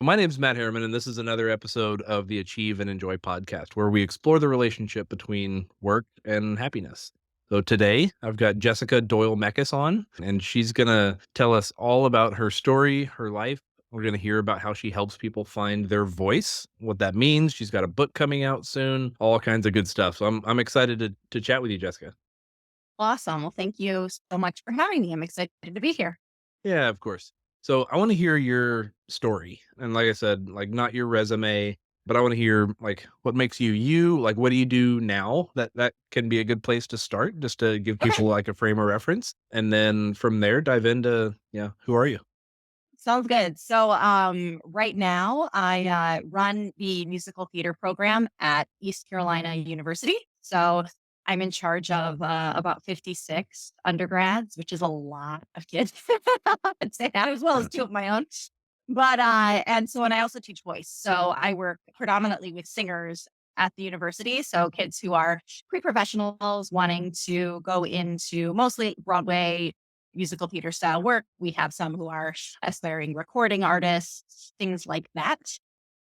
My name's Matt Harriman, and this is another episode of the Achieve and Enjoy podcast, where we explore the relationship between work and happiness. So today, I've got Jessica Doyle-Mekkes on, and she's going to tell us all about her story, her life. We're going to hear about how she helps people find their voice, what that means. She's got a book coming out soon, all kinds of good stuff. So I'm excited to chat with you, Jessica. Awesome. Well, thank you so much for having me. I'm excited to be here. Yeah, of course. So I want to hear your story. And like I said, like not your resume, but I want to hear like what makes you you, like what do you do now? That can be a good place to start just to give Okay. people like a frame of reference. And then from there dive into, yeah, who are you? Sounds good. So, right now I run the musical theater program at East Carolina University. So I'm in charge of about 56 undergrads, which is a lot of kids. I'd say that as well as two of my own. And I also teach voice. So I work predominantly with singers at the university. So kids who are pre-professionals wanting to go into mostly Broadway musical theater style work. We have some who are aspiring recording artists, things like that.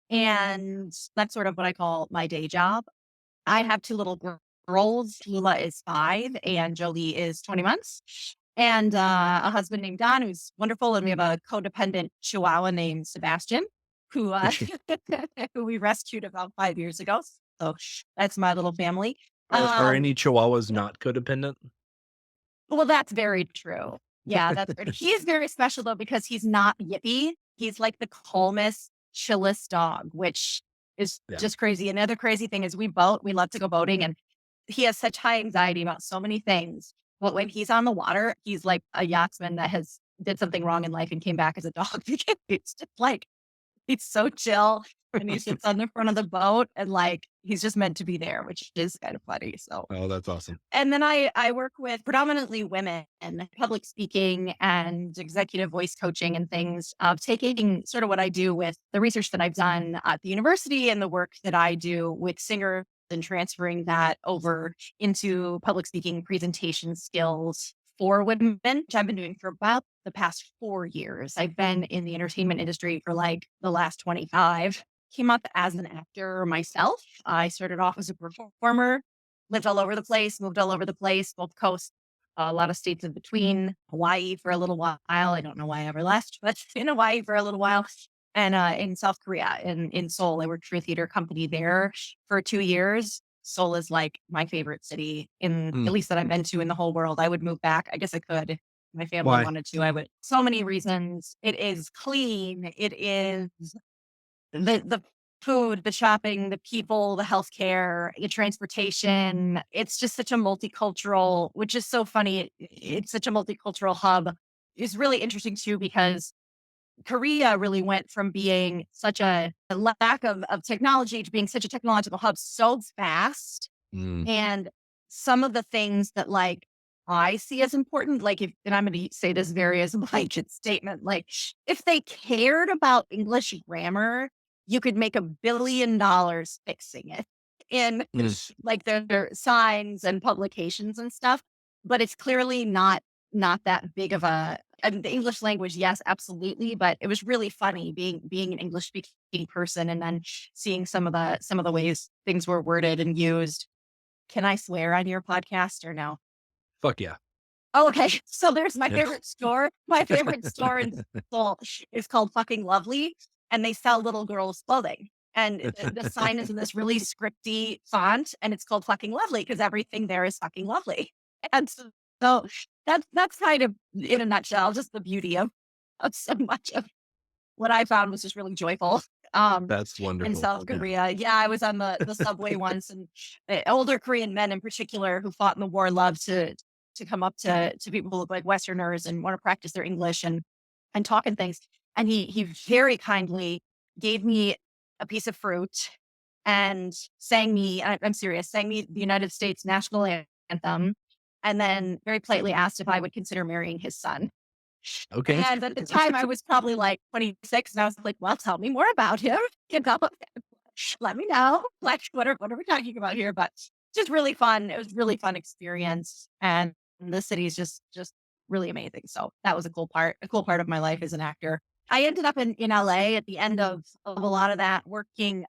And that's sort of what I call my day job. I have two little girls. Lula is 5 and Jolie is 20 months. And a husband named Don, who's wonderful. And we have a codependent chihuahua named Sebastian, who, who we rescued about 5 years ago. So that's my little family. Are any Um, chihuahuas not codependent? well, that's very true. Yeah, that's very he's very special though because he's not yippy. He's like the calmest, chillest dog, which is Yeah. just crazy. Another crazy thing is we boat. We love to go boating, and he has such high anxiety about so many things. But when he's on the water, he's like a yachtsman that has did something wrong in life and came back as a dog because it's just like he's so chill and he sits on the front of the boat and like he's just meant to be there, which is kind of funny. So Oh, that's awesome. and then I work with predominantly women in public speaking and executive voice coaching and things of taking sort of what I do with the research that I've done at the university and the work that I do with singers and transferring that over into public speaking presentation skills for women, which I've been doing for about the past 4 years. I've been in the entertainment industry for like the last 25. Came up as an actor myself. I started off as a performer, lived all over the place, moved all over the place, both coasts, a lot of states in between, Hawaii for a little while. I don't know why I ever left, but in Hawaii for a little while. And in South Korea, in Seoul, I worked for a theater company there for 2 years. Seoul is like my favorite city in Hmm. at least that I've been to in the whole world. I would move back. I guess I could. If my family Why? wanted to. I would. So many reasons. It is clean. It is the food, the shopping, the people, the healthcare, the transportation. It's just such a multicultural, which is so funny. It's such a multicultural hub. It's really interesting too because Korea really went from being such a lack of technology to being such a technological hub so fast. Mm. And some of the things that like I see as important, like if, and I'm going to say this very as a blanket statement, like if they cared about English grammar, you could make $1 billion fixing it in Mm. like their signs and publications and stuff. But it's clearly not that big of a and the English language, yes, absolutely. But it was really funny being an English speaking person and then seeing some of the ways things were worded and used. Can I swear on your podcast or no? Fuck yeah. Oh, okay. So there's my Yeah. favorite store. My favorite store in Seoul is called Fucking Lovely, and they sell little girls' clothing. And the sign is in this really scripty font, and it's called Fucking Lovely because everything there is fucking lovely. And so that's kind of in a nutshell just the beauty of so much of what I found was just really joyful. Um, That's in wonderful. South Yeah. Korea. Yeah, I was on the subway once, and older Korean men in particular who fought in the war love to come up to people who look like Westerners and want to practice their English and talk and things. And he very kindly gave me a piece of fruit and sang me. I'm serious, sang me the United States national anthem, and then very politely asked if I would consider marrying his son. Okay. And at the time, I was probably like 26, and I was like, "Well, tell me more about him. You know, let me know. Like, what are we talking about here?" But just really fun. It was a really fun experience, and the city is just really amazing. So that was a cool part of my life as an actor. I ended up in LA at the end of a lot of that, working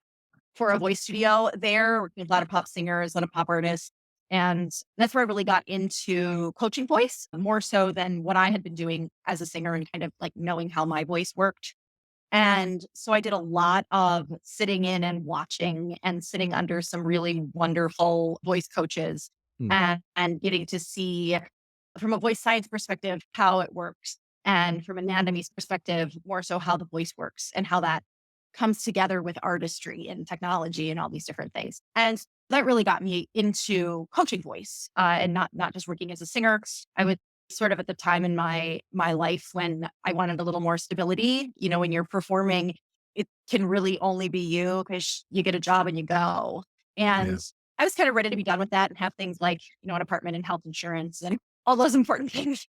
for a voice studio there, working with a lot of pop singers, a lot of pop artists. And that's where I really got into coaching voice more so than what I had been doing as a singer and kind of like knowing how my voice worked. And so I did a lot of sitting in and watching and sitting under some really wonderful voice coaches Hmm. and getting to see from a voice science perspective how it works. And from anatomy's perspective, more so how the voice works and how that comes together with artistry and technology and all these different things. And that really got me into coaching voice and not just working as a singer. I was sort of at the time in my life when I wanted a little more stability. You know, when you're performing, it can really only be you because you get a job and you go. Yeah. And I was kind of ready to be done with that and have things like, an apartment and health insurance and all those important things.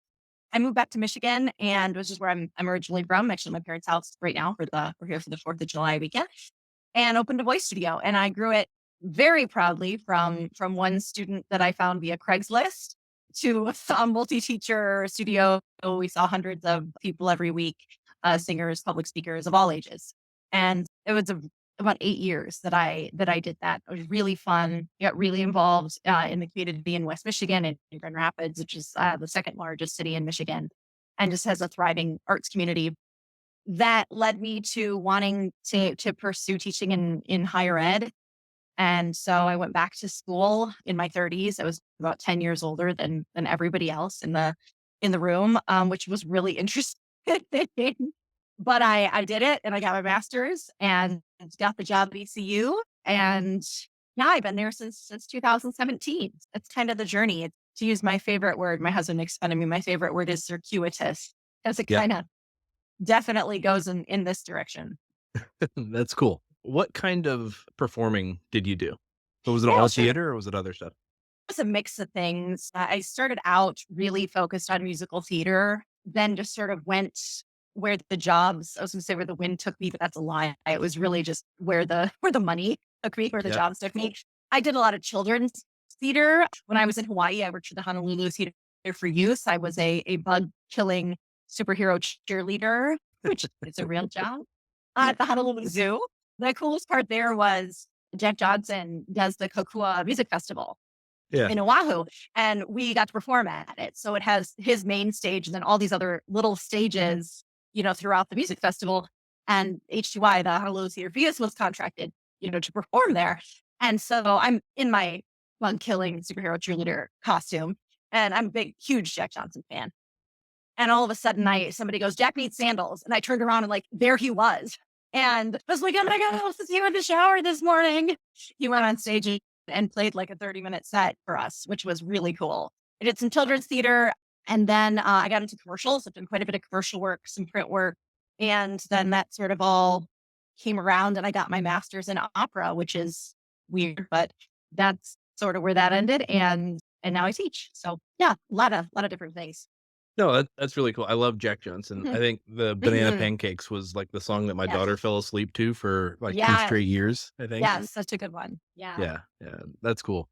I moved back to Michigan and which is where I'm originally from. Actually, my parents' house right now we're here for the 4th of July weekend and opened a voice studio. And I grew it very proudly from one student that I found via Craigslist to a multi-teacher studio. We saw hundreds of people every week, singers, public speakers of all ages. And it was about 8 years that I did that. It was really fun. Got really involved in the community in West Michigan and in Grand Rapids, which is the second largest city in Michigan, and just has a thriving arts community that led me to wanting to pursue teaching in higher ed. And so I went back to school in my 30s. I was about 10 years older than everybody else in the room, which was really interesting. But I did it and I got my master's and got the job at ECU. And yeah, I've been there since 2017. That's kind of the journey. To use my favorite word, my husband makes fun of me. My favorite word is circuitous, as it Yeah. kind of definitely goes in this direction. That's cool. What kind of performing did you do? So was it Yeah, all sure. theater or was it other stuff? It's a mix of things. I started out really focused on musical theater, then just sort of went where the jobs, I was gonna say where the wind took me, but that's a lie. It was really just where the money took me, where the Yeah. jobs took me. I did a lot of children's theater. When I was in Hawaii, I worked for the Honolulu Theater for Youth. I was a bug killing superhero cheerleader, which is a real job at the Honolulu Zoo. The coolest part there was Jack Johnson does the Kokua Music Festival Yeah. in Oahu, and we got to perform at it. So it has his main stage and then all these other little stages, throughout the music festival. And HTY, the Honolulu Theater for Youth, was contracted, to perform there. And so I'm in my bug killing superhero cheerleader costume, and I'm a big, huge Jack Johnson fan. And all of a sudden, somebody goes, "Jack needs sandals," and I turned around and like there he was, and I was like, "Oh my god, I was you in the shower this morning." He went on stage and played like a 30-minute set for us, which was really cool. I did some children's theater, and then I got into commercials. I've done quite a bit of commercial work, some print work, and then that sort of all came around, and I got my master's in opera, which is weird, but that's sort of where that ended, and now I teach. So yeah, a lot of different things. No, that's really cool. I love Jack Johnson. I Mhm. think the Banana Mhm. Pancakes was, like, the song that my Yes. daughter fell asleep to for, like, 2 Yes. straight years, I think. Yes, such a good one. Yeah. Yeah, yeah, that's cool.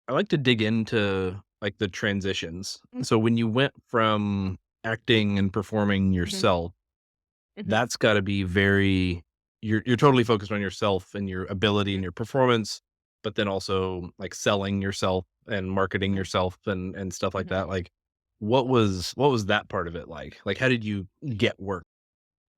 I like to dig into, like, the transitions. Mhm, So when you went from acting and performing mhm, yourself, mhm, that's gotta be very you're totally focused on yourself and your ability mhm, and your performance, but then also, like, selling yourself and marketing mhm, yourself and stuff like mhm. that. Like, what was that part of it like? Like, how did you get work?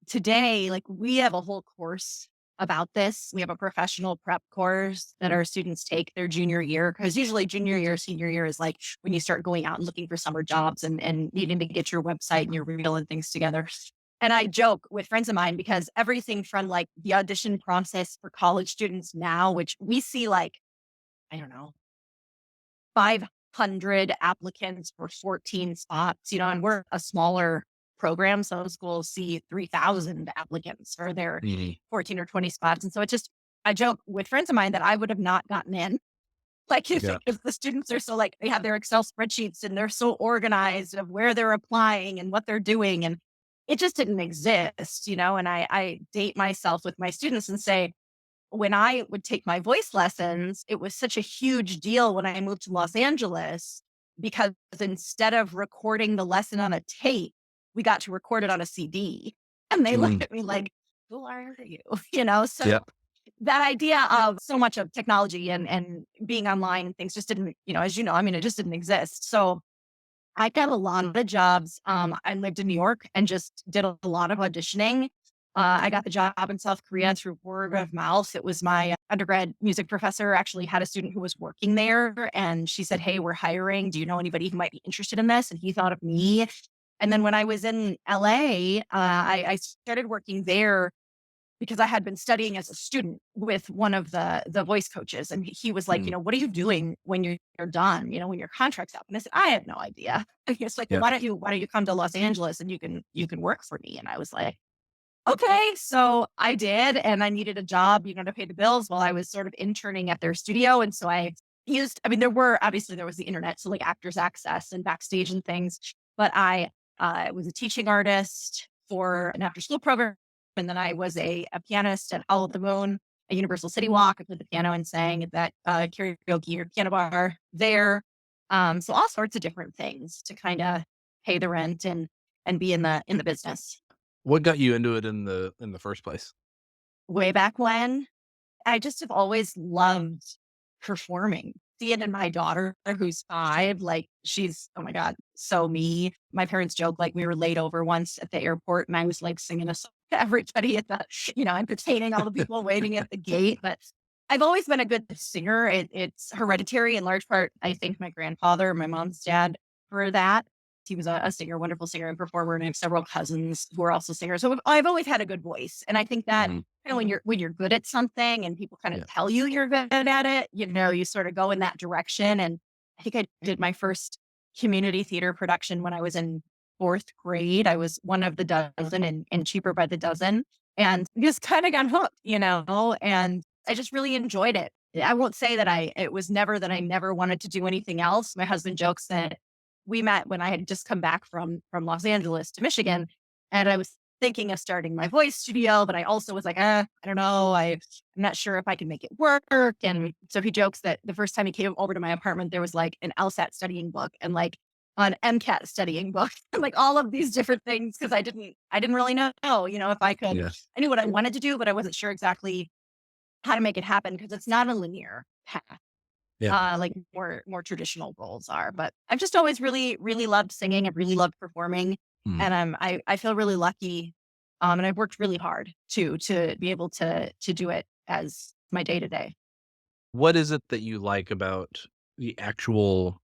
Today, like, we have a whole course about this. We have a professional prep course that our students take their junior year, because usually junior year, senior year is like when you start going out and looking for summer jobs and needing to get your website and your reel and things together. And I joke with friends of mine because everything from like the audition process for college students now, which we see like, I don't know, 500 applicants for 14 spots, and we're a smaller program. Some schools see 3,000 applicants for their Mhm. 14 or 20 spots. And so I joke with friends of mine that I would have not gotten in. Like Yeah. if the students are so like, they have their Excel spreadsheets and they're so organized of where they're applying and what they're doing. And it just didn't exist. And I date myself with my students and say, when I would take my voice lessons, it was such a huge deal when I moved to Los Angeles because instead of recording the lesson on a tape, we got to record it on a CD. And they looked Mm, at me like, who are you? You know, so yeah. that idea of so much of technology and being online and things just didn't, as you know, I mean, it just didn't exist. So I got a lot of jobs. I lived in New York and just did a lot of auditioning. I got the job in South Korea through word of mouth. It was my undergrad music professor actually had a student who was working there, and she said, "Hey, we're hiring. Do you know anybody who might be interested in this?" And he thought of me. And then when I was in LA, I started working there because I had been studying as a student with one of the voice coaches, and he was like, Mm, "What are you doing when you're done? When your contract's up?" And I said, "I have no idea." And he was like, "Well, yeah. why don't you come to Los Angeles and you can work for me?" And I was like, "Okay." So I did, and I needed a job, to pay the bills while I was sort of interning at their studio, and so I mean, there was the internet, so like Actors Access and Backstage and things, but I was a teaching artist for an after school program. And then I was a pianist at Owl of the Moon, a Universal City Walk. I played the piano and sang at that karaoke or piano bar there. So all sorts of different things to kind of pay the rent and be in the business. What got you into it in the first place? Way back when, I just have always loved performing. See it in my daughter who's 5, like, she's, oh my god, so me. My parents joke, like, we were laid over once at the airport, and I was, like, singing a song to everybody at the entertaining all the people waiting at the gate, but I've always been a good singer. It's hereditary in large part, I think my grandfather, my mom's dad, for that. He was a singer, wonderful singer and performer, and I have several cousins who are also singers, so I've always had a good voice, and I think that Mhm. when you're good at something and people kind of Yeah. tell you you're good at it, you sort of go in that direction. And I think I did my first community theater production when I was in 4th grade. I was one of the dozen and Cheaper by the Dozen, and just kind of got hooked. And I just really enjoyed it. I won't say that it was never that I never wanted to do anything else. My husband jokes that we met when I had just come back from Los Angeles to Michigan, and I was thinking of starting my voice studio, but I also was like, I don't know. I'm not sure if I can make it work. And so he jokes that the first time he came over to my apartment, there was like an LSAT studying book and like an MCAT studying book, and like all of these different things because I didn't really know, if I could. Yeah. I knew what I wanted to do, but I wasn't sure exactly how to make it happen because it's not a linear path. Yeah. Like more traditional roles are. But I've just always really, really loved singing. I've really loved performing. Mm. And I feel really lucky. And I've worked really hard to be able to do it as my day to day. What is it that you like about the actual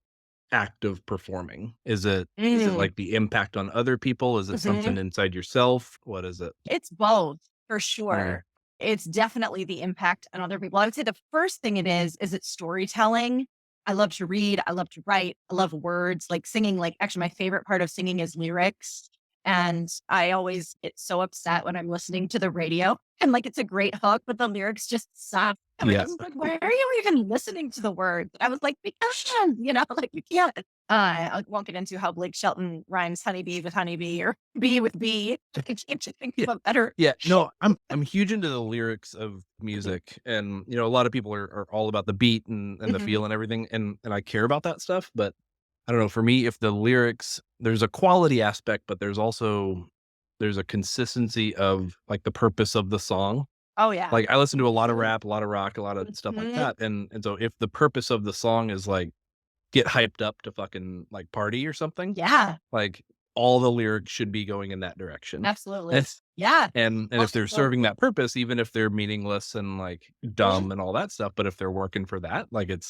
act of performing? Is it Mm. like the impact on other people? Is it something Mhm. inside yourself? What is it? It's both for Mm, sure. It's definitely the impact on other people. I would say the first thing it is it's storytelling. I love to read. I love to write. I love words. Like singing, like actually my favorite part of singing is lyrics. And I always get so upset when I'm listening to the radio and like it's a great hook, but the lyrics just suck. And my yeah. husband's like, why are you even listening to the words? I was like, because, like you can't. I won't get into how Blake Shelton rhymes honeybee with honeybee or bee with bee. I can't think Yeah. of a better. Yeah. No, I'm huge into the lyrics of music, and, a lot of people are all about the beat and the Mhm. feel and everything, and I care about that stuff, but I don't know, for me, if the lyrics there's a quality aspect, but there's a consistency of, like, the purpose of the song. Oh, yeah. Like, I listen to a lot of Mhm. rap, a lot of rock, a lot of stuff like Mhm. that, and so if the purpose of the song is, like, get hyped up to fucking, like, party or something, Yeah, like, all the lyrics should be going in that direction. absolutely. Yeah. And if they're Also, serving that purpose, even if they're meaningless and, like, mhm. dumb and all that stuff, but if they're working for that, like, it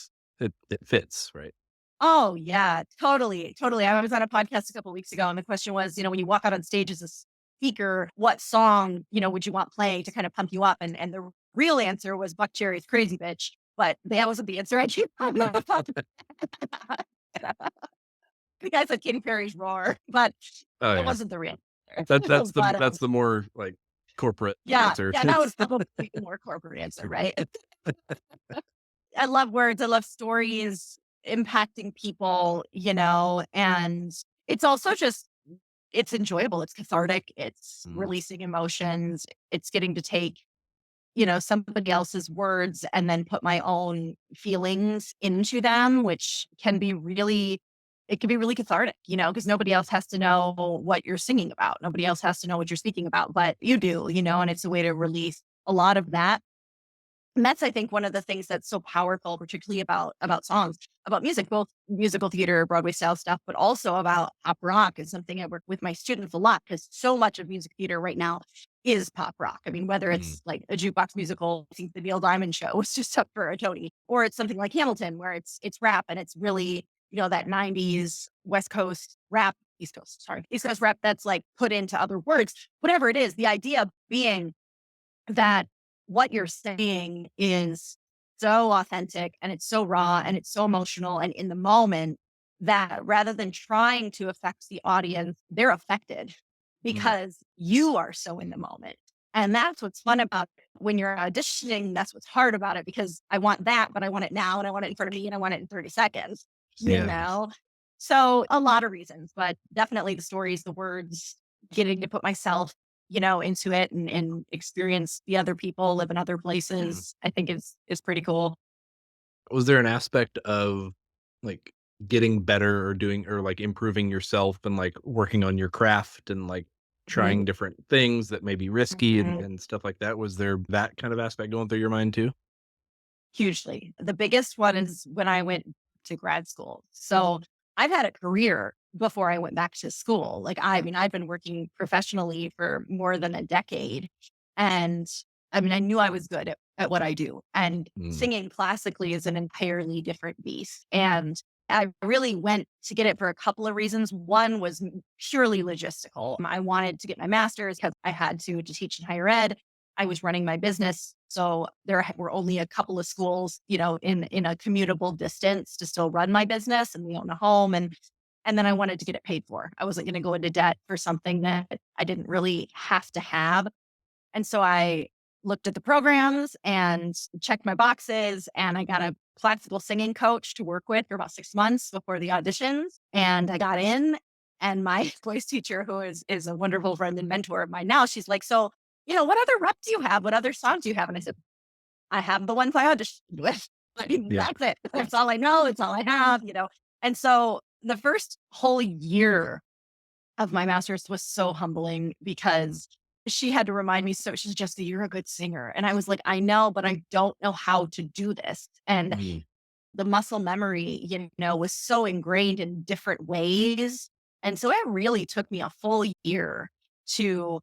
fits, right? Oh, yeah, totally, totally. I was on a podcast a couple weeks ago, and the question was, when you walk out on stage as a speaker, what song, would you want playing to kind of pump you up? And the real answer was Buck Cherry's "Crazy Bitch," but that wasn't the answer I gave. The guy said Katy Perry's "Roar," but Oh, that yeah. wasn't the real That answer. But, that's the more, like, corporate yeah, answer. yeah, that was probably the more corporate answer, right? I love words. I love stories impacting people, and it's also just, it's enjoyable. It's cathartic. It's Mm, releasing emotions. It's getting to take, somebody else's words and then put my own feelings into them, which can be really it can be really cathartic, because nobody else has to know what you're singing about. Nobody else has to know what you're speaking about, but you do, and it's a way to release a lot of that. And that's, I think, one of the things that's so powerful, particularly about songs, about music, both musical theater, Broadway style stuff, but also about pop rock is something I work with my students a lot because so much of music theater right now is pop rock. I mean, whether Mm, it's like a jukebox musical, I think the Neil Diamond Show was just up for a Tony, or it's something like Hamilton where it's rap and it's really that '90s West Coast rap, East Coast rap that's like put into other words. Whatever it is, the idea being that what you're saying is so authentic and it's so raw and it's so emotional and in the moment that rather than trying to affect the audience, they're affected mm, because you are so in the moment. And that's what's fun about it. When you're auditioning. That's what's hard about it because I want that, but I want it now and I want it in front of me and I want it in 30 seconds, you yeah. know? So a lot of reasons, but definitely the stories, the words, getting to put myself into it and experience the other people, live in other Mm. places, I think is pretty cool. Was there an aspect of, like, getting better or doing or, like, improving yourself and, like, working on your craft and, like, trying Mhm, different things that may be risky and mhm. stuff like that? Was there that kind of aspect going through your mind too? Hugely. The biggest one is when I went to grad school. So I've had a career before I went back to school. Like, I mean, I've been working professionally for more than a decade. And I mean, I knew I was good at what I do. And Mm, singing classically is an entirely different beast. And I really went to get it for a couple of reasons. One was purely logistical. I wanted to get my master's because I had to teach in higher ed. I was running my business. So there were only a couple of schools, in a commutable distance to still run my business. And we own a home. And then I wanted to get it paid for. I wasn't going to go into debt for something that I didn't really have to have. And so I looked at the programs and checked my boxes. And I got a classical singing coach to work with for about 6 months before the auditions. And I got in. And my voice teacher, who is a wonderful friend and mentor of mine now, she's like, so, what other rep do you have? What other songs do you have? And I said, I have the ones I auditioned with. I mean, yeah. that's it. That's all I know. It's all I have. And so the first whole year of my master's was so humbling because she had to remind me. So she's just, you're a good singer. And I was like, I know, but I don't know how to do this. And Mm, the muscle memory, was so ingrained in different ways. And so it really took me a full year to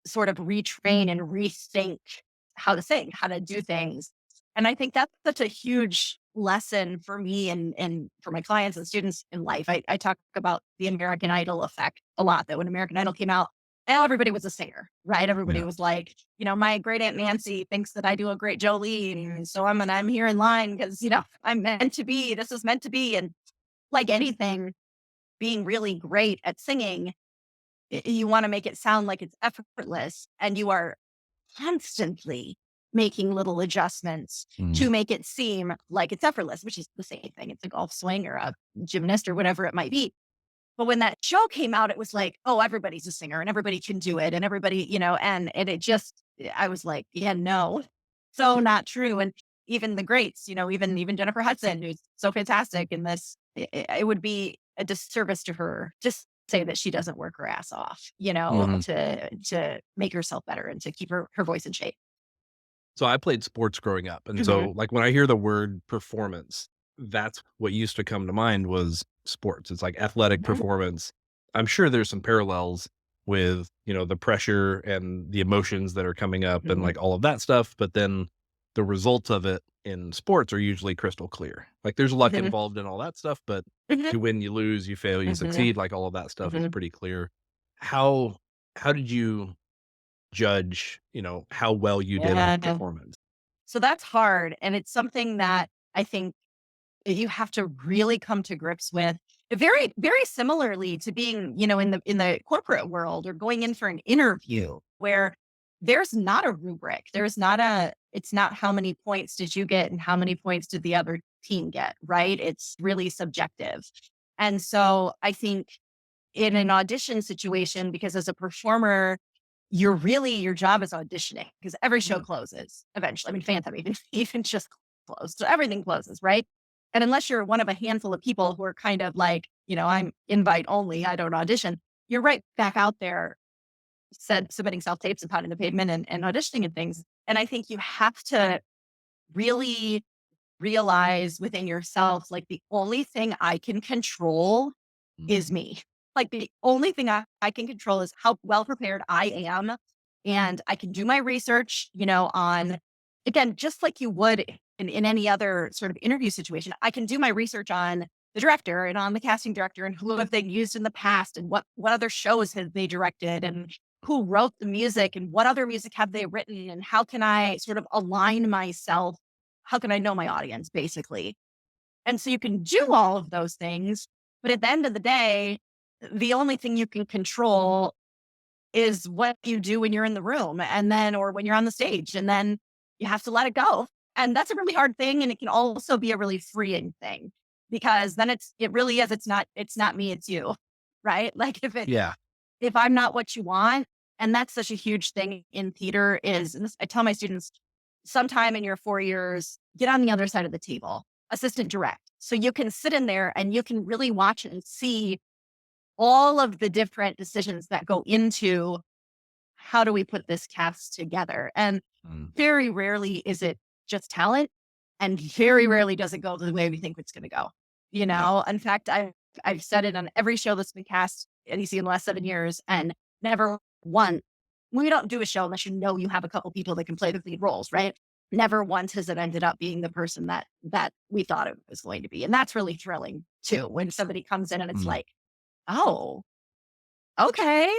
sort of retrain and rethink how to sing, how to do things. And I think that's such a huge lesson for me and for my clients and students in life. I talk about the American Idol effect a lot, that when American Idol came out, everybody was a singer, right? Everybody yeah. was like, my great Aunt Nancy thinks that I do a great Jolene. So I'm here in line because, I'm meant to be, this is meant to be. And like anything, being really great at singing, you want to make it sound like it's effortless, and you are constantly making little adjustments Mm, to make it seem like it's effortless, which is the same thing. It's a golf swing or a gymnast or whatever it might be. But when that show came out, it was like, oh, everybody's a singer and everybody can do it. And everybody, and it just, I was like, yeah, no, so not true. And even the greats, even Jennifer Hudson, who's so fantastic in this, it would be a disservice to her just say that she doesn't work her ass off, mhm. to make herself better and to keep her voice in shape. So I played sports growing up, and Mhm. so, like, when I hear the word performance, that's what used to come to mind was sports. It's like athletic Mhm. performance. I'm sure there's some parallels with, the pressure and the emotions that are coming up and, Mhm. like, all of that stuff, but then the results of it in sports are usually crystal clear. Like, there's luck Mhm. involved in all that stuff, but Mhm. you win, you lose, you fail, you Mhm. succeed, like, all of that stuff is Mhm. pretty clear. How how did you judge, how well you did on a Yeah. performance? So that's hard. And it's something that I think you have to really come to grips with, very, very similarly to being, in the corporate world or going in for an interview where there's not a rubric. It's not how many points did you get and how many points did the other team get, right? It's really subjective. And so I think in an audition situation, because as a performer, your job is auditioning because every show Yeah. closes eventually. I mean, Phantom even even just closed. So everything closes, right? And unless you're one of a handful of people who are kind of like I'm invite only, I don't audition. You're right back out there, said submitting self tapes and pounding the pavement and auditioning and things. And I think you have to really realize within yourself, like the only thing I can control Mm. is me. Like the only thing I can control is how well prepared I am. And I can do my research, on, again, just like you would in any other sort of interview situation. I can do my research on the director and on the casting director and who have they used in the past and what other shows have they directed and who wrote the music and what other music have they written and how can I sort of align myself? How can I know my audience basically? And so you can do all of those things, but at the end of the day, the only thing you can control is what you do when you're in the room and then, or when you're on the stage, and then you have to let it go. And that's a really hard thing. And it can also be a really freeing thing because then it really is, it's not me, it's you, right? Like Yeah. if I'm not what you want, and that's such a huge thing in theater is, and this, I tell my students, sometime in your 4 years, get on the other side of the table, assistant direct. So you can sit in there and you can really watch and see all of the different decisions that go into how do we put this cast together. And Mm. very rarely is it just talent, and very rarely does it go the way we think it's going to go. Yeah. In fact, I've said it on every show that's been cast at EC in the last 7 years, and never once. We don't do a show unless you have a couple people that can play the lead roles, right? Never once has it ended up being the person that we thought it was going to be, and that's really thrilling too. When somebody comes in and it's Mm. like, oh, okay,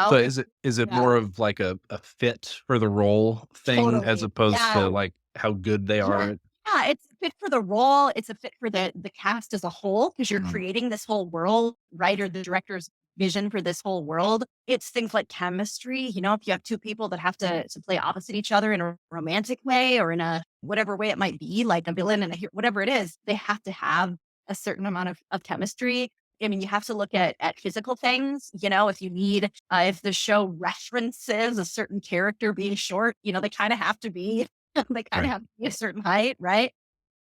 So is it yeah, more of like a fit for the role thing as totally, opposed yeah. to like how good they are Yeah. at? Yeah, it's a fit for the role, it's a fit for the cast as a whole, because 'cause you're Mm. creating this whole world, right, or the director's vision for this whole world. It's things like chemistry, if you have 2 people that have to play opposite each other in a romantic way or in a whatever way it might be, like a villain and a hero, whatever it is, they have to have a certain amount of chemistry. I mean, you have to look at physical things, if you need, if the show references a certain character being short, they kinda have to be they kind of Right. have to be a certain height, right?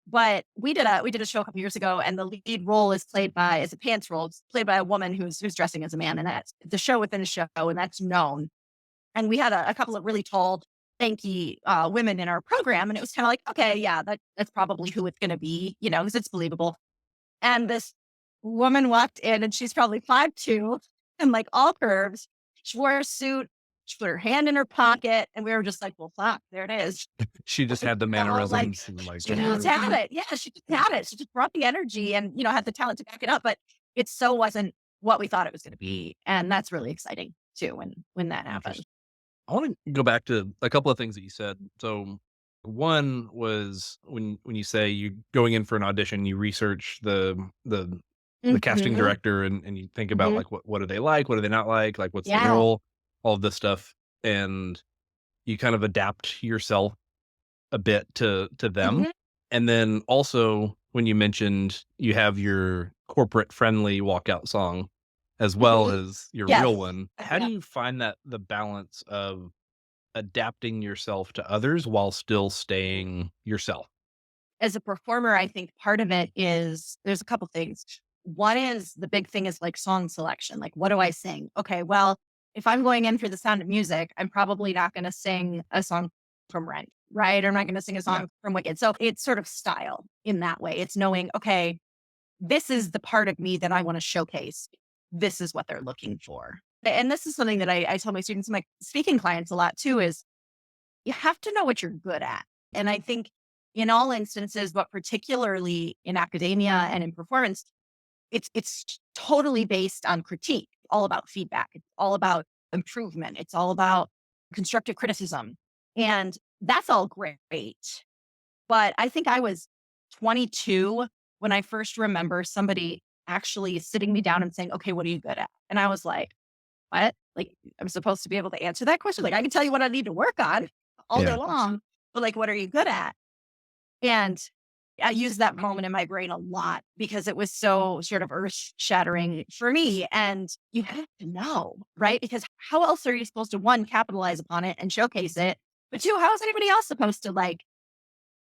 But we did a show a couple years ago, and the lead role is played by it's a pants role. It's played by a woman who's dressing as a man, and that's the show within a show, and that's known. And we had a couple of really tall, lanky women in our program, and it was kind of like, okay, yeah, that's probably who it's going to be, because it's believable. And this woman walked in, and she's probably 5'2" and like all curves. She wore a suit. She put her hand in her pocket, and we were just like, well, fuck, there it is. She just had the Like mannerisms and like she just had it. Yeah, she just had it. She just brought the energy and, had the talent to back it up. But it so wasn't what we thought it was going to be. And that's really exciting too when that happens. interesting. I want to go back to a couple of things that you said. So one was when you say you going in for an audition, you research the casting Hmm. director and you think about Hmm. like what are they like, what are they not like what's the Yeah. role, all of this stuff, and you kind of adapt yourself a bit to them. Hmm. And then also when you mentioned you have your corporate friendly walkout song as well Hmm. as your real Yes. one, how do Yeah. you find that the balance of adapting yourself to others while still staying yourself? As a performer, I think part of it is there's a couple things. One is the big thing is like song selection. Like, what do I sing? Okay, well, if I'm going in for the Sound of Music, I'm probably not going to sing a song from Rent, right? Or I'm not going to sing a Yeah. song from Wicked. So it's sort of style in that way. It's knowing, okay, this is the part of me that I want to showcase. This is what they're looking for. And this is something that I tell my students, my speaking clients a lot too, is you have to know what you're good at. And I think in all instances, but particularly in academia and in performance, it's totally based on critique, all about feedback. It's all about improvement. It's all about constructive criticism. And that's all great. But I think I was 22 when I first remember somebody actually sitting me down and saying, okay, what are you good at? And I was like, what? Like, I'm supposed to be able to answer that question? Like, I can tell you what I need to work on all day Yeah. long, but like, what are you good at? And I use that moment in my brain a lot because it was so sort of earth shattering for me. And you have to know, right? Because how else are you supposed to, one, capitalize upon it and showcase it? But two, how is anybody else supposed to like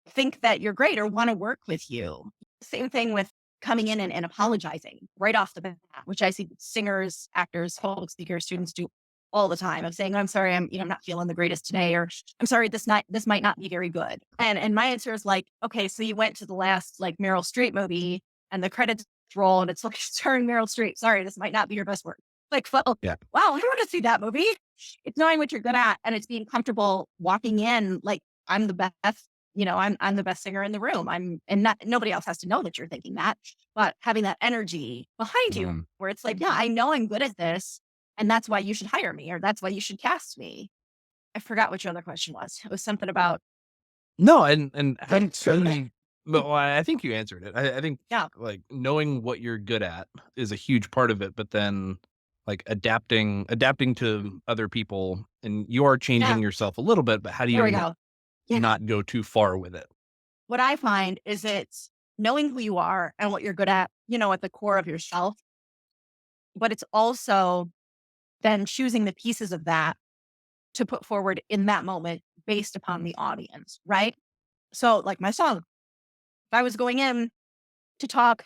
think that you're great or want to work with you? Same thing with coming in and apologizing right off the bat, which I see singers, actors, public speakers, students do all the time of saying, I'm sorry, I'm not feeling the greatest today, or I'm sorry, this might not be very good. And my answer is like, okay, so you went to the last like Meryl Streep movie and the credits roll and it's like starring Meryl Streep. Sorry, this might not be your best work. Like, well, Yeah. wow, I want to see that movie. It's knowing what you're good at and it's being comfortable walking in like I'm the best, I'm the best singer in the room. And not nobody else has to know that you're thinking that, but having that energy behind you Mhm. where it's like, yeah, I know I'm good at this. And that's why you should hire me or that's why you should cast me. I forgot what your other question was. It was something about, No, and Good. certainly, but well, I think you answered it. I think yeah, like knowing what you're good at is a huge part of it, but then like adapting to other people, and you are yeah, changing yourself a little bit, but how do there we you go. Yeah. not go too far with it? What I find is it's knowing who you are and what you're good at the core of yourself, but it's also then choosing the pieces of that to put forward in that moment based upon the audience, right? So, like my song, if I was going in to talk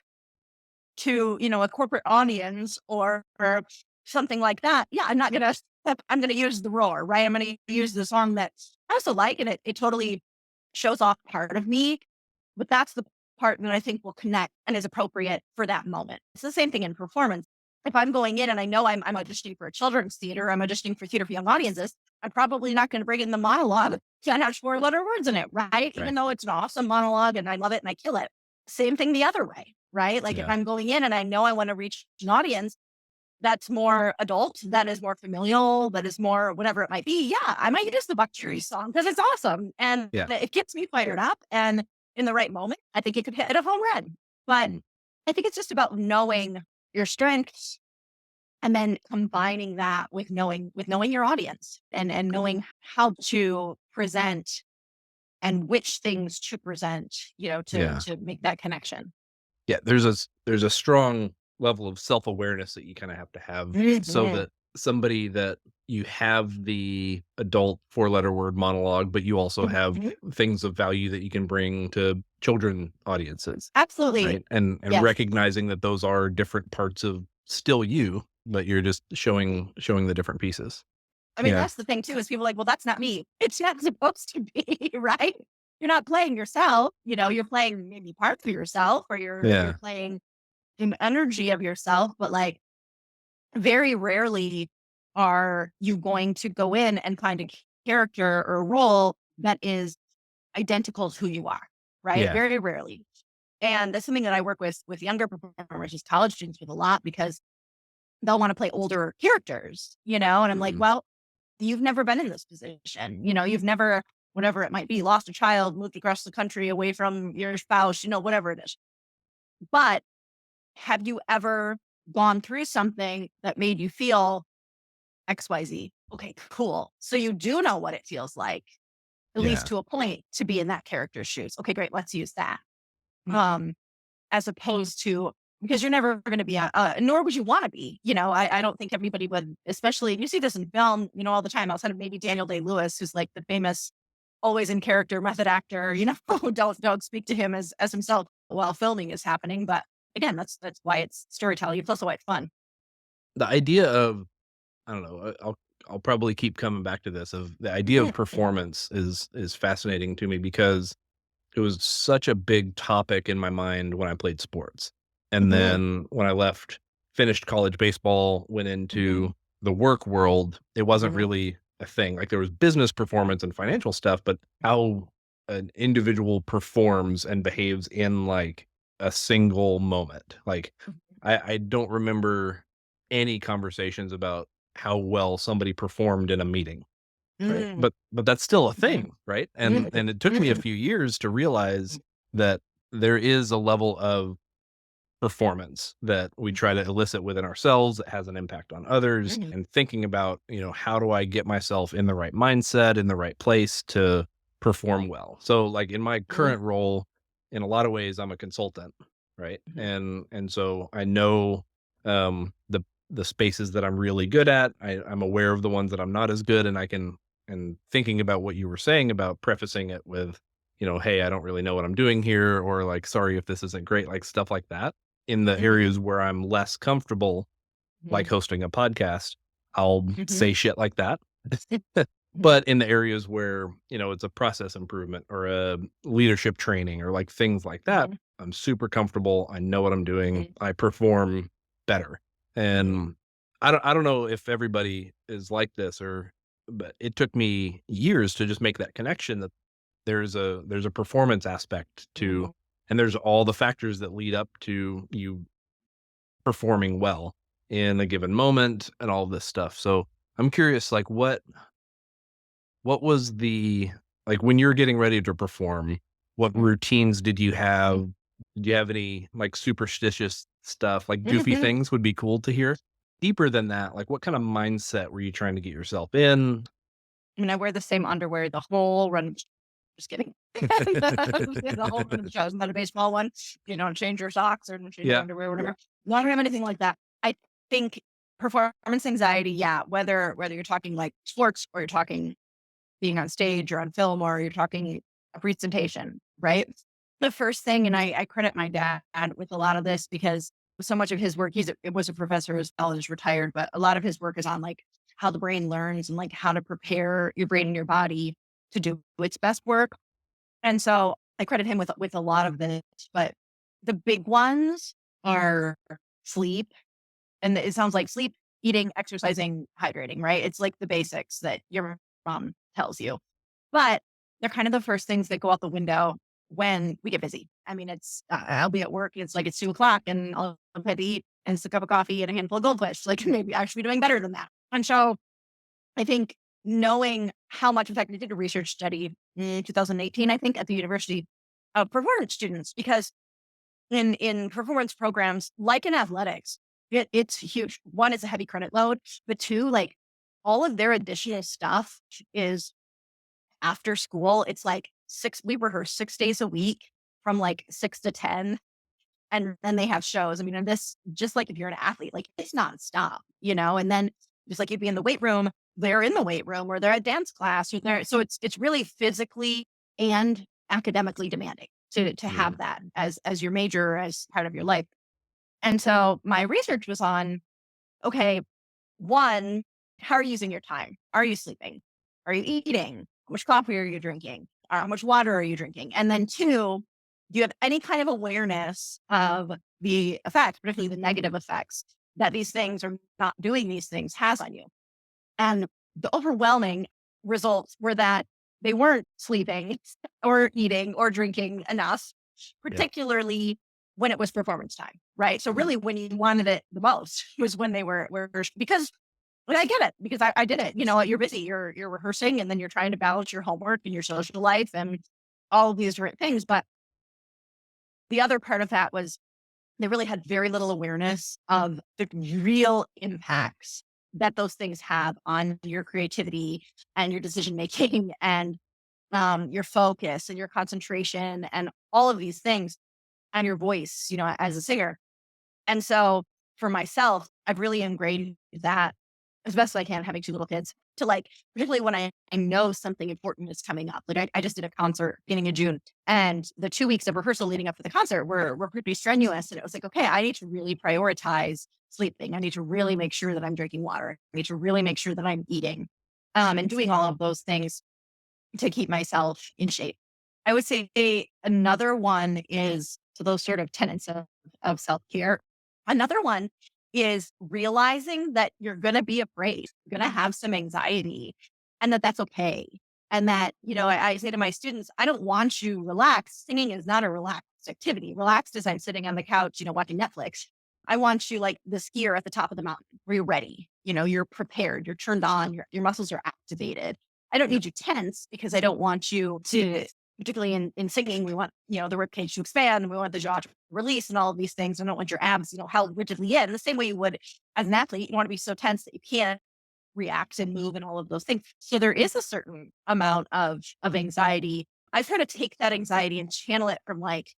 to a corporate audience or something like that, yeah, I'm gonna use the roar, right? I'm gonna use the song that I also like and it totally shows off part of me, but that's the part that I think will connect and is appropriate for that moment. It's the same thing in performance. If I'm going in and I know I'm auditioning for a children's theater, I'm auditioning for theater for young audiences, I'm probably not going to bring in the monologue that has 4-letter words in it, right? Right. Even though it's an awesome monologue and I love it and I kill it. Same thing the other way, right? Like if Yeah. I'm going in and I know I want to reach an audience that's more adult, that is more familial, that is more whatever it might be. Yeah, I might use the Buck Cherry song because it's awesome and Yeah. it gets me fired up. And in the right moment, I think it could hit a home run. But I think it's just about knowing your strengths and then combining that with knowing your audience and knowing how to present and which things to present, to Yeah. to make that connection. Yeah, there's a strong level of self-awareness that you kinda have to have so Mhm. that somebody that you have the adult four-letter word monologue, but you also have Mhm. things of value that you can bring to children audiences, Absolutely. right? And Yes. recognizing that those are different parts of still you, but you're just showing the different pieces. I mean, Yeah. that's the thing too, is people are like, well, that's not me. It's not supposed to be, right? You're not playing yourself, you're playing maybe parts of yourself or you're Yeah. playing an energy of yourself, but like very rarely are you going to go in and find a character or role that is identical to who you are, right? Yeah. Very rarely. And that's something that I work with younger performers, just college students with a lot because they'll want to play older characters, and I'm like, Mhm. well, you've never been in this position. You've never, whatever it might be, lost a child, moved across the country away from your spouse, whatever it is. But have you ever gone through something that made you feel XYZ? Okay, cool. So you do know what it feels like, at least Yeah. to a point, to be in that character's shoes. Okay, great. Let's use that. Um, as opposed to because you're never going to be, nor would you want to be. I don't think everybody would, especially you see this in film, all the time. Outside of maybe Daniel Day Lewis, who's like the famous, always in character method actor. Don't speak to him as himself while filming is happening. But again, that's why it's storytelling. It's also why it's fun. The idea of I don't know. I'll probably keep coming back to this. Of the idea of performance is fascinating to me because it was such a big topic in my mind when I played sports, and Mhm, then when I left, finished college baseball, went mhm, into the work world. It wasn't mhm, really a thing. Like there was business performance and financial stuff, but how an individual performs and behaves in like a single moment. Like I don't remember any conversations about how well somebody performed in a meeting, right? mhm, But that's still a mhm, thing, right? mhm, And it took me a mhm, few years to realize that there is a level of performance that we try to elicit within ourselves that has an impact on others, mhm, and thinking about, how do I get myself in the right mindset, in the right place to perform well? So like in my mhm, current role, in a lot of ways I'm a consultant, right? mhm, And so I know the spaces that I'm really good at. I'm aware of the ones that I'm not as good, and I can and thinking about what you were saying about prefacing it with, hey, I don't really know what I'm doing here, or like, sorry if this isn't great, like stuff like that. in the Mhm, areas where I'm less comfortable, like mhm, hosting a podcast, I'll mhm, say shit like that. mhm, But in the areas where, it's a process improvement or a leadership training or like things like that, mhm, I'm super comfortable. I know what I'm doing. mhm, I perform better. mhm, And I don't know if everybody is like this, but it took me years to just make that connection that there's a performance aspect to, mhm. and there's all the factors that lead up to you performing well in a given moment and all of this stuff. So I'm curious, like what was the like when you're getting ready to perform, what routines did you have? Did you have any like superstitious stuff? Like goofy I things would be cool to hear. Deeper than that, like what kind of mindset were you trying to get yourself in? mean, I wear the same underwear the whole run. Just kidding. The whole run of the show is not a baseball one. You don't change your socks or don't change your Yeah. underwear, whatever. Not have anything like that. I think performance anxiety, yeah, whether you're talking like sports or you're talking being on stage or on film or you're talking a presentation, right? The first thing, and I credit my dad with a lot of this because so much of his work, it was a professor as well as retired, but a lot of his work is on like how the brain learns and like how to prepare your brain and your body to do its best work. And so I credit him with a lot of this, but the big ones are sleep. And it sounds like sleep, eating, exercising, hydrating, right? It's like the basics that your mom tells you. But they're kind of the first things that go out the window when we get busy. I mean, I'll be at work, it's like it's 2 o'clock and I'll have to eat and it's a cup of coffee and a handful of goldfish. Like maybe I should be doing better than that. And so I think knowing how much, in fact, I did a research study in 2018, I think, at the University of Performance students, because in performance programs, like in athletics, it's huge. One is a heavy credit load, but two, like all of their additional stuff is after school. It's like we rehearse 6 days a week from like 6 to 10. And then they have shows. I mean, and this, just like if you're an athlete, like it's nonstop, and then just like you'd be in the weight room, they're in the weight room or they're at dance class or they're, so it's really physically and academically demanding to Mm, have that as your major, as part of your life. And so my research was on, okay, one, how are you using your time? Are you sleeping? Are you eating? How much coffee are you drinking? How much water are you drinking? And then two, do you have any kind of awareness of the effects, particularly the negative effects that these things or not doing these things has on you? And the overwhelming results were that they weren't sleeping or eating or drinking enough, yeah. particularly when it was performance time, right? So really when you wanted it the most was when they were because and I get it because I did it. You're busy, you're rehearsing, and then you're trying to balance your homework and your social life and all of these different things. But the other part of that was they really had very little awareness of the real impacts that those things have on your creativity and your decision making and your focus and your concentration and all of these things and your voice, as a singer. And so for myself, I've really ingrained that as best as I can, having 2 little kids, to like, particularly when I know something important is coming up. Like I just did a concert beginning of June, and the 2 weeks of rehearsal leading up to the concert were pretty strenuous. And it was like, okay, I need to really prioritize sleeping. I need to really make sure that I'm drinking water. I need to really make sure that I'm eating and doing all of those things to keep myself in shape. I would say another one is, so those sort of tenets of self care. Another one is realizing that you're going to be afraid, you're going to have some anxiety, and that that's okay. And that, I say to my students, I don't want you relaxed. Singing is not a relaxed activity. Relaxed is I'm sitting on the couch, watching Netflix. I want you like the skier at the top of the mountain where you're ready. You're prepared, you're turned on, your muscles are activated. I don't Yeah. need you tense because I don't want you to, particularly in singing, we want, the rib cage to expand. We want the jaw to release and all of these things. I don't want your abs, held rigidly in the same way you would as an athlete. You want to be so tense that you can't react and move and all of those things. So there is a certain amount of anxiety. I try to take that anxiety and channel it from like,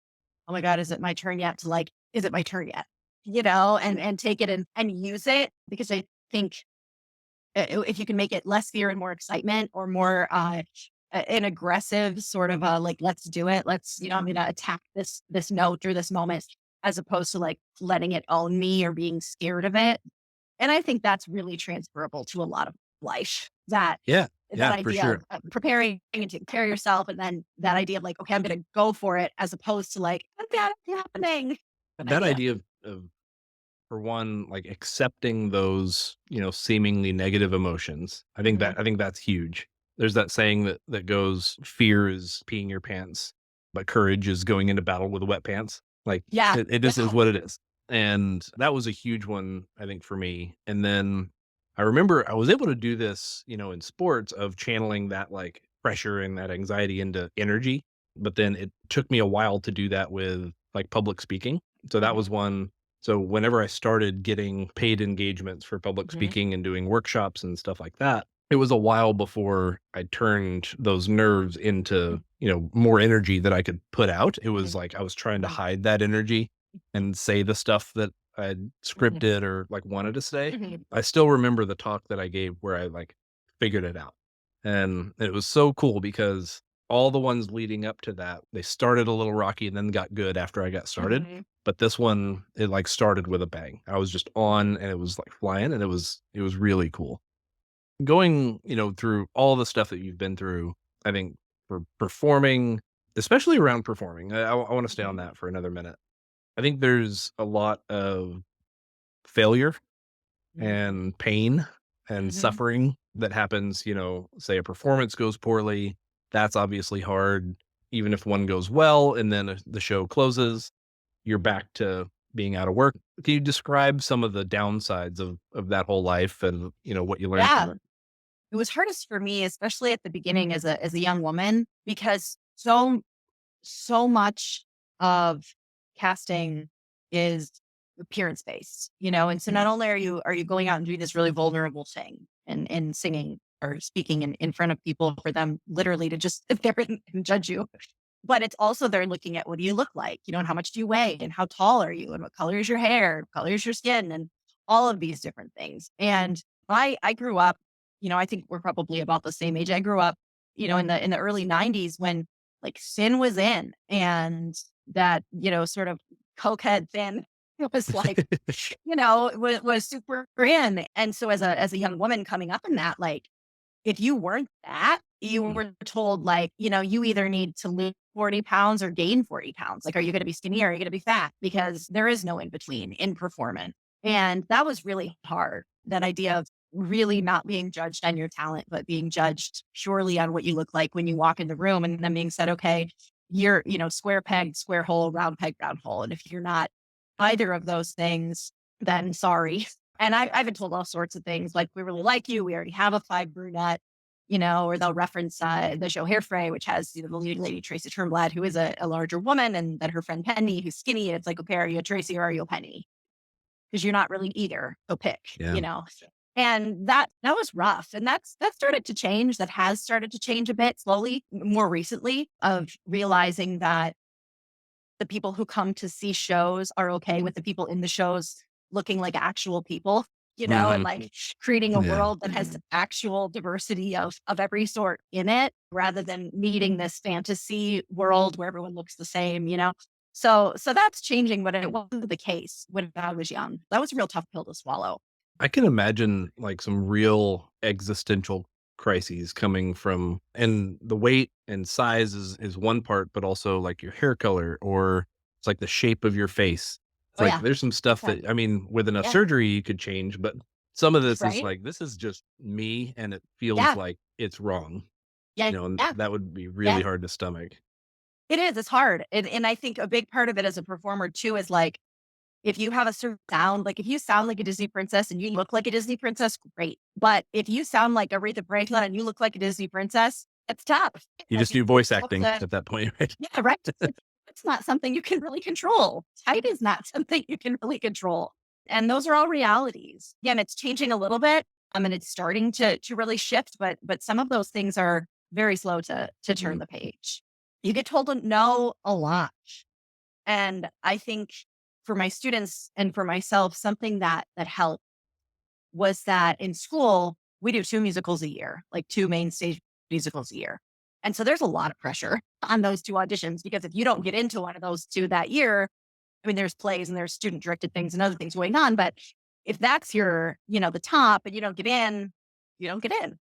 oh my God, is it my turn yet? To like, is it my turn yet? And take it and use it because I think if you can make it less fear and more excitement or more an aggressive sort of like let's do it, let's I'm gonna attack this note or this moment, as opposed to like letting it own me or being scared of it. And I think that's really transferable to a lot of life. Yeah. That Yeah, for idea sure. of preparing and taking care of yourself, and then that idea of like, okay, I'm going to go for it, as opposed to like, what's happening? That That idea. idea of for one, like accepting those, seemingly negative emotions. Mhm. I think that's huge. There's that saying that goes, fear is peeing your pants, but courage is going into battle with wet pants. Like Yeah. it just is Yeah. what it is. And that was a huge one, I think, for me. And then I remember I was able to do this, in sports, of channeling that like pressure and that anxiety into energy. But then it took me a while to do that with like public speaking. So that Mhm. was one. So whenever I started getting paid engagements for public Mhm. speaking and doing workshops and stuff like that, it was a while before I turned those nerves into, more energy that I could put out. It was Mhm. like I was trying to Mhm. hide that energy and say the stuff that I'd Mhm. scripted or like wanted to say. Mhm. I still remember the talk that I gave where I like figured it out. And it was so cool because all the ones leading up to that, they started a little rocky and then got good after I got started. Mhm. But this one, it like started with a bang. I was just on and it was like flying and it was really cool. Going, through all the stuff that you've been through, I think for performing, especially around performing, I want to stay on Mhm. that for another minute. I think there's a lot of failure Mhm. and pain and Mhm. suffering that happens, say a performance goes poorly, that's obviously hard. Even if one goes well and then the show closes, you're back to being out of work. Can you describe some of the downsides of that whole life and, what you learned from Yeah. it? It was hardest for me, especially at the beginning as a young woman, because so much of casting is appearance based, and so not only are you going out and doing this really vulnerable thing and singing or speaking in front of people for them literally to just sit there and judge you, but it's also they're looking at what do you look like, and how much do you weigh and how tall are you and what color is your hair, color is your skin, and all of these different things. And I grew up, I think we're probably about the same age. I grew up, in the early 90s when like sin was in, and that, sort of cokehead thing, it was like, was super in. And so as a young woman coming up in that, like, if you weren't that, you were told, like, you either need to lose 40 pounds or gain 40 pounds. Like, are you going to be skinny or are you going to be fat? Because there is no in between in performance. And that was really hard. That idea of really not being judged on your talent, but being judged purely on what you look like when you walk in the room, and then being said, okay, you're, square peg, square hole, round peg, round hole. And if you're not either of those things, then sorry. And I've been told all sorts of things like, we really like you. We already have a five brunette, or they'll reference the show Hairspray, which has, the leading lady, Tracy Turnblad, who is a larger woman, and then her friend Penny, who's skinny. And it's like, okay, are you a Tracy or are you a Penny? Because you're not really either. Go pick, Yeah. And that was rough. And that started to change. That has started to change a bit slowly, more recently, of realizing that the people who come to see shows are okay with the people in the shows looking like actual people, and Mhm. like creating a Yeah. world that has actual diversity of every sort in it, rather than needing this fantasy world where everyone looks the same. So that's changing, but it wasn't the case when I was young. That was a real tough pill to swallow. I can imagine like some real existential crises coming from, and the weight and size is one part, but also like your hair color or it's like the shape of your face. It's Oh like yeah. there's some stuff Okay. that I mean, with enough Yeah. surgery you could change, but some of this is Right. like this is just me and it feels Yeah. like it's wrong, Yeah. and Yeah. that would be really Yeah. hard to stomach. It is. It's hard. And I think a big part of it as a performer too is like, if you have a certain sound, like if you sound like a Disney princess and you look like a Disney princess, great. But if you sound like Aretha Franklin and you look like a Disney princess, it's tough. You Like just you do voice have acting to, at that point, right? yeah, right. It's not something you can really control. Height is not something you can really control. And those are all realities. Again, it's changing a little bit. I mean, it's starting to really shift, but some of those things are very slow to turn Mm. the page. You get told to know a lot. And I think for my students and for myself, something that helped was that in school, we do two musicals a year, like two main stage musicals a year. And so there's a lot of pressure on those two auditions, because if you don't get into one of those two that year, I mean, there's plays and there's student directed things and other things going on, but if that's your, the top and you don't get in, you don't get in.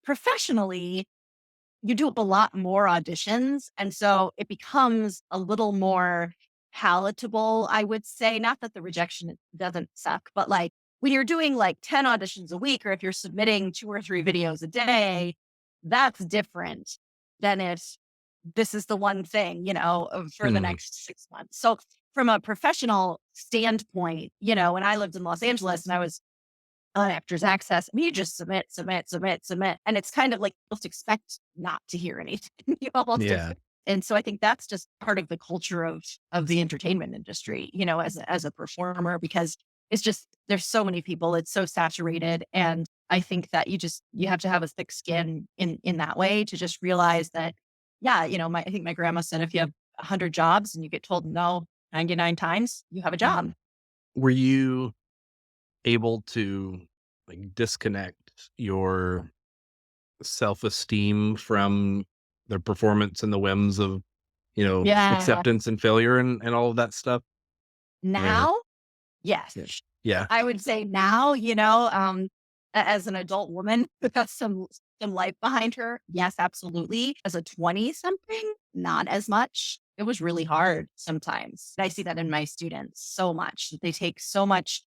Professionally, you do a lot more auditions. And so it becomes a little more palatable, I would say. Not that the rejection doesn't suck, but like when you're doing like 10 auditions a week, or if you're submitting 2 or 3 videos a day, that's different than if this is the one thing, for the Hmm. next 6 months. So from a professional standpoint, when I lived in Los Angeles and I was on Actors Access, I mean, you just submit, submit, submit, submit. And it's kind of like you almost expect not to hear anything. You almost Yeah. expect. And so I think that's just part of the culture of the entertainment industry, as a performer, because it's just there's so many people, it's so saturated. And I think that you have to have a thick skin in that way to just realize that, yeah, I think my grandma said if you have 100 jobs and you get told no 99 times, you have a job. Were you able to like disconnect your self-esteem from the performance and the whims of, Yeah. acceptance and failure and all of that stuff? Where Now, yes. yeah. Yeah. I would say now, as an adult woman who got some life behind her, yes, absolutely. As a 20 something, not as much. It was really hard sometimes. I see that in my students so much. They take so much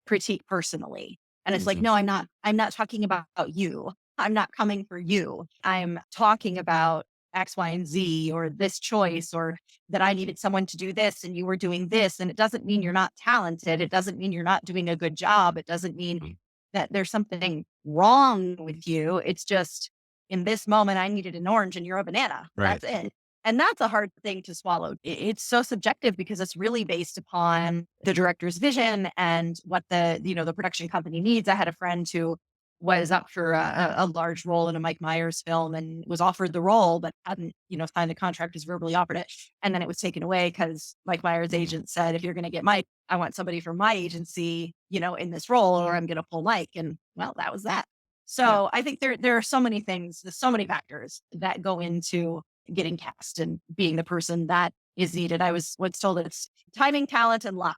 critique personally. And it's like, Mhm. no, I'm not talking about you. I'm not coming for you. I'm talking about X, Y, and Z, or this choice, or that I needed someone to do this and you were doing this. And it doesn't mean you're not talented. It doesn't mean you're not doing a good job. It doesn't mean Mm. that there's something wrong with you. It's just in this moment, I needed an orange and you're a banana. Right. That's it. And that's a hard thing to swallow. It's so subjective because it's really based upon the director's vision and what the production company needs. I had a friend who was up for a large role in a Mike Myers film and was offered the role, but hadn't, signed a contract, was verbally offered it. And then it was taken away because Mike Myers' agent said, if you're going to get Mike, I want somebody from my agency, in this role, or I'm going to pull Mike. And well, that was that. Yeah. So I think there are so many things, there's so many factors that go into getting cast and being the person that is needed. I was once told that it's timing, talent, and luck.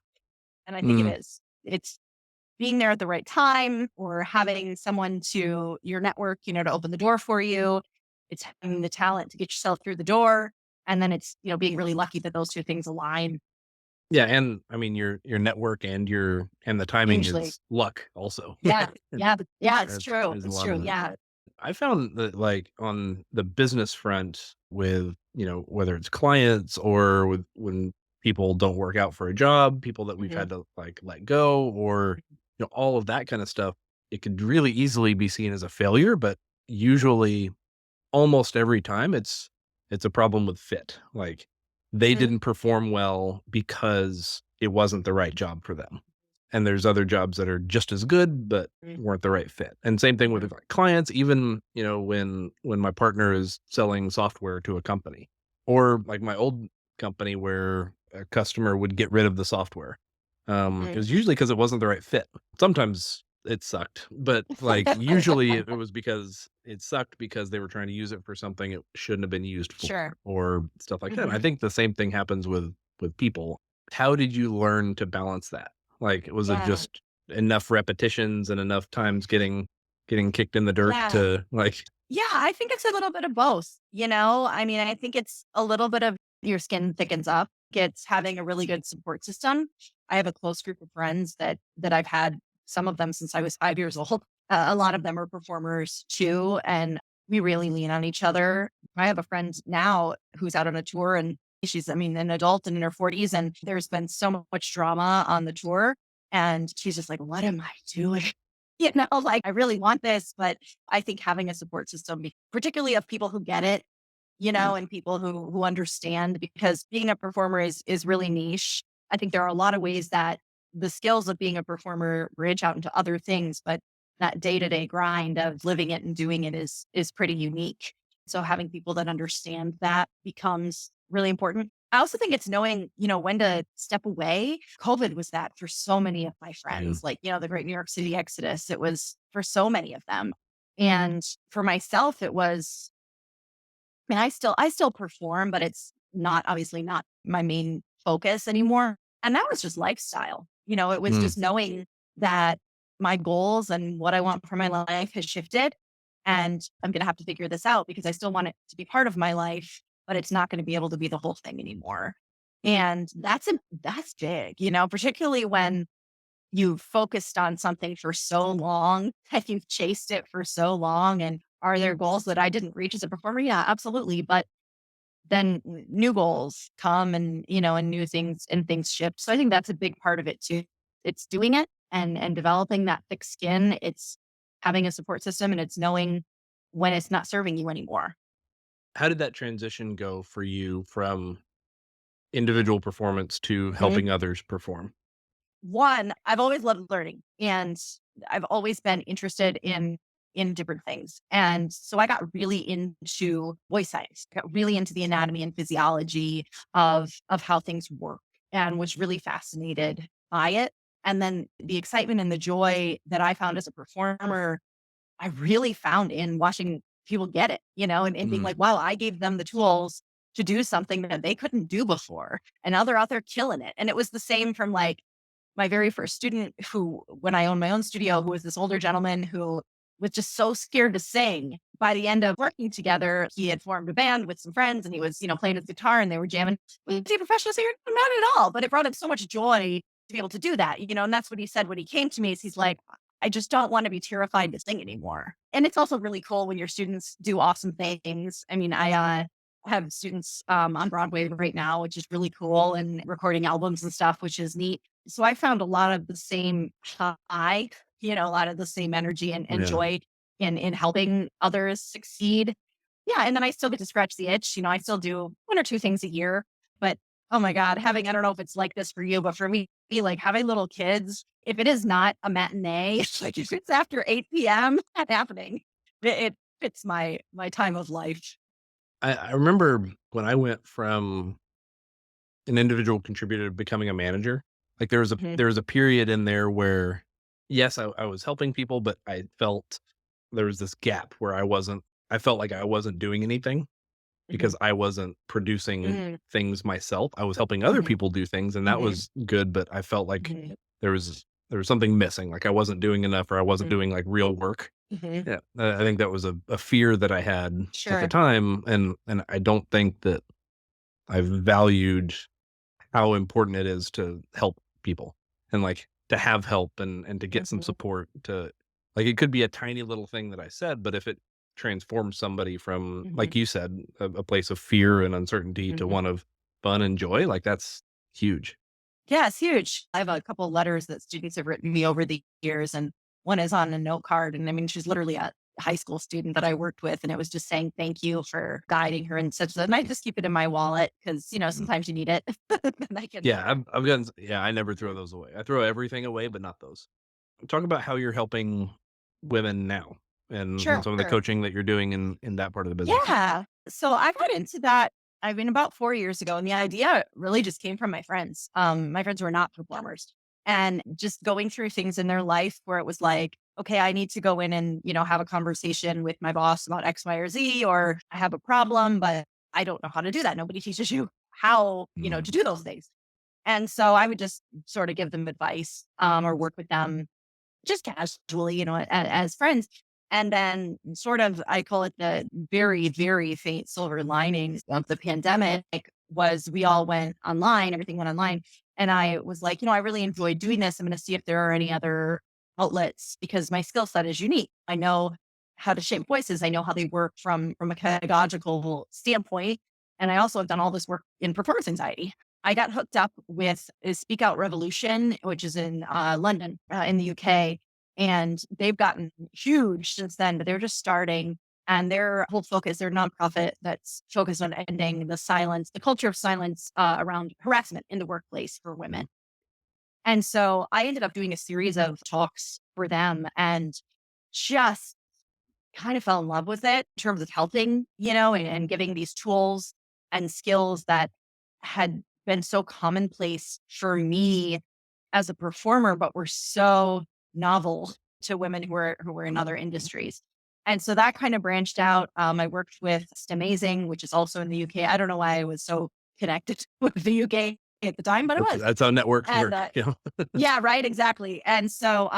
And I think it Mm. is. It's being there at the right time, or having someone to your network, to open the door for you. It's having the talent to get yourself through the door. And then it's, being really lucky that those two things align Yeah, and I mean your network and the timing usually. is luck also. Yeah. And Yeah. Yeah. It's there's true. there's a It's lot of true. that. Yeah. I found that like on the business front with, whether it's clients or with when people don't work out for a job, people that we've Mhm. had to like let go or, all of that kind of stuff, it could really easily be seen as a failure, but usually almost every time it's a problem with fit. Like they Mhm. didn't perform well because it wasn't the right job for them. And there's other jobs that are just as good but Mhm. weren't the right fit. And same thing with Mhm. like clients, even, when my partner is selling software to a company or like my old company where a customer would get rid of the software. It Mhm. was usually because it wasn't the right fit. Sometimes it sucked, but, like, usually it was because it sucked because they were trying to use it for something it shouldn't have been used for Sure. or stuff like that. I Mhm. think the same thing happens with people. How did you learn to balance that? Like, was it Yeah. just enough repetitions and enough times getting kicked in the dirt Yeah. to, like Yeah, I think it's a little bit of both, I mean, I think it's a little bit of your skin thickens up. It's having a really good support system. I have a close group of friends that I've had, some of them since I was 5 years old. A lot of them are performers too, and we really lean on each other. I have a friend now who's out on a tour, and she's, I mean, an adult and in her 40s, and there's been so much drama on the tour, and she's just like, "What am I doing?" Like, "I really want this," but I think having a support system, particularly of people who get it, and people who understand, because being a performer is really niche. I think there are a lot of ways that the skills of being a performer branch out into other things, but that day-to-day grind of living it and doing it is pretty unique. So having people that understand that becomes really important. I also think it's knowing, when to step away. COVID was that for so many of my Yeah. friends, like, the great New York City exodus. It was for so many of them. And for myself, it was, I mean, I still perform, but it's not obviously not my main focus anymore. And that was just lifestyle. It was Mm. just knowing that my goals and what I want for my life has shifted. And I'm going to have to figure this out because I still want it to be part of my life, but it's not going to be able to be the whole thing anymore. And that's big, particularly when you've focused on something for so long, that you've chased it for so long. And are there goals that I didn't reach as a performer? Yeah, absolutely. But then new goals come and new things shift. So I think that's a big part of it too. It's doing it and developing that thick skin. It's having a support system and it's knowing when it's not serving you anymore. How did that transition go for you from individual performance to Mhm. helping others perform? One, I've always loved learning and I've always been interested in different things. And so I got really into voice science, got really into the anatomy and physiology of how things work and was really fascinated by it. And then the excitement and the joy that I found as a performer, I really found in watching people get it, and being Mm. like, wow, I gave them the tools to do something that they couldn't do before. And now they're out there killing it. And it was the same from like my very first student who, when I owned my own studio, who was this older gentleman who was just so scared to sing. By the end of working together, he had formed a band with some friends and he was, playing his guitar and they were jamming. Was he a professional singer? Not at all. But it brought him so much joy to be able to do that, and that's what he said when he came to me is he's like, I just don't want to be terrified to sing anymore. And it's also really cool when your students do awesome things. I mean, I have students on Broadway right now, which is really cool, and recording albums and stuff, which is neat. So I found a lot of the same high, a lot of the same energy and Yeah. joy in helping others succeed. Yeah. And then I still get to scratch the itch. I still do one or two things a year. But oh my God, I don't know if it's like this for you, but for me, like having little kids, if it is not a matinee, it's like if it's after 8 p.m. not happening. It fits my time of life. I remember when I went from an individual contributor to becoming a manager, like Mhm, there was a period in there where, yes, I was helping people, but I felt there was this gap where I felt like I wasn't doing anything mhm, because I wasn't producing mhm, things myself. I was helping other mhm, people do things, and that mhm, was good, but I felt like mhm, there was something missing, like I wasn't doing enough or I wasn't mhm, doing, like, real work. mhm. Yeah, I think that was a fear that I had at the Sure. time, and I don't think that I've valued how important it is to help people and, like, to have help and to get some Mhm, support to like, it could be a tiny little thing that I said, but if it transforms somebody from, mhm, like you said, a place of fear and uncertainty to mhm. one of fun and joy, like, that's huge. Yeah, it's huge. I have a couple letters that students have written me over the years, and one is on a note card. And I mean, she's literally a high school student that I worked with, and it was just saying thank you for guiding her and such. And I just keep it in my wallet because Mm. sometimes you need it. And I can. Yeah, I've gotten yeah, I never throw those away. I throw everything away, but not those. Talk about how you're helping women now and Sure. some of the coaching that you're doing in that part of the business. Yeah. So I got into that. I mean, about 4 years ago, and the idea really just came from my friends. My friends were not performers, and just going through things in their life where it was like, okay, I need to go in and have a conversation with my boss about X, Y, or Z, or I have a problem, but I don't know how to do that. Nobody teaches you how Mm. to do those things, and so I would just sort of give them advice or work with them just casually, as friends. And then sort of, I call it the very, very faint silver linings of the pandemic was we all went online, everything went online. And I was like, I really enjoyed doing this. I'm going to see if there are any other outlets because my skill set is unique. I know how to shape voices. I know how they work from a pedagogical standpoint. And I also have done all this work in performance anxiety. I got hooked up with Speak Out Revolution, which is in London, in the UK, and they've gotten huge since then. But they're just starting, and their whole focus, their nonprofit that's focused on ending the culture of silence around harassment in the workplace for women. And so I ended up doing a series of talks for them, and just kind of fell in love with it in terms of helping, and giving these tools and skills that had been so commonplace for me as a performer, but were so novel to women who were in other industries. And so that kind of branched out. I worked with Amazing, which is also in the UK. I don't know why I was so connected with the UK. at the time, but it was. That's how networks And work. You know? yeah, right, exactly. And so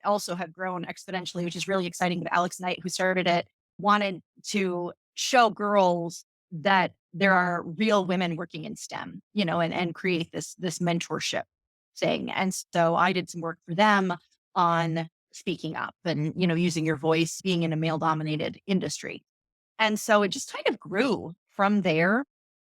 also have grown exponentially, which is really exciting. But Alex Knight, who started it, wanted to show girls that there are real women working in STEM, and create this mentorship thing. And so I did some work for them on speaking up and, using your voice being in a male dominated industry. And so it just kind of grew from there.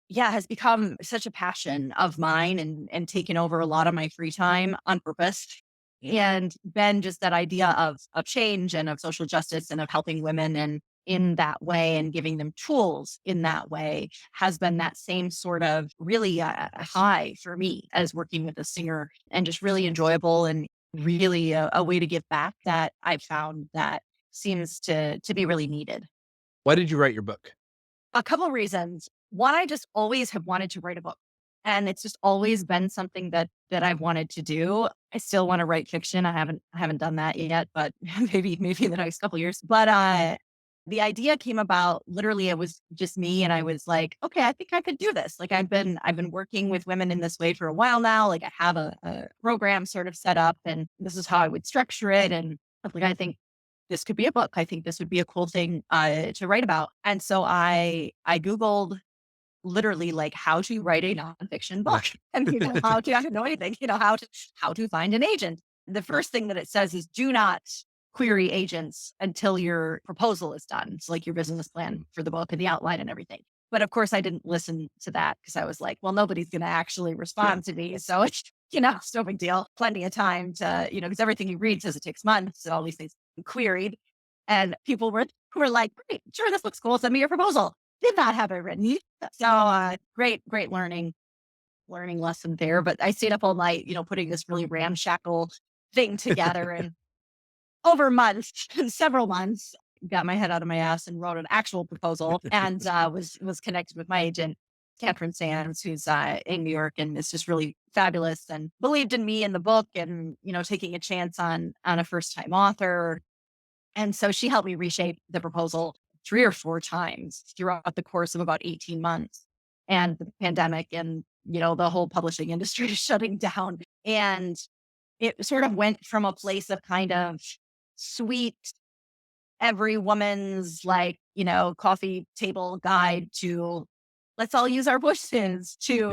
Yeah, has become such a passion of mine and taken over a lot of my free time on purpose. And been just that idea of change and of social justice and of helping women and in that way and giving them tools in that way has been that same sort of really high for me as working with a singer, and just really enjoyable and really a way to give back that I've found that seems to be really needed. Why did you write your book? A couple of reasons. One, I just always have wanted to write a book. And it's just always been something that I've wanted to do. I still want to write fiction. I haven't done that yet, but maybe in the next couple of years. But the idea came about literally, it was just me, and I was like, okay, I think I could do this. Like I've been working with women in this way for a while now. Like I have a program sort of set up, and this is how I would structure it. And like I think this could be a book. I think this would be a cool thing to write about. And so I Googled literally like how to write a nonfiction book and how to, I don't know anything, how to find an agent. The first thing that it says is do not query agents until your proposal is done. It's like your business plan for the book and the outline and everything. But of course I didn't listen to that because I was like, well, nobody's going to actually respond to me. So it's, it's no big deal. Plenty of time to, because everything you read says it takes months. So all these things queried. And people were like, great, sure, this looks cool. Send me your proposal. Did not have it written. So great learning lesson there. But I stayed up all night, putting this really ramshackle thing together, and over months, several months, got my head out of my ass and wrote an actual proposal, and was connected with my agent, Catherine Sands, who's in New York, and is just really fabulous and believed in me in the book, and taking a chance on a first time author. And so she helped me reshape the proposal 3 or 4 times throughout the course of about 18 months, and the pandemic and, the whole publishing industry shutting down. And it sort of went from a place of kind of sweet, every woman's like, coffee table guide to let's all use our voices to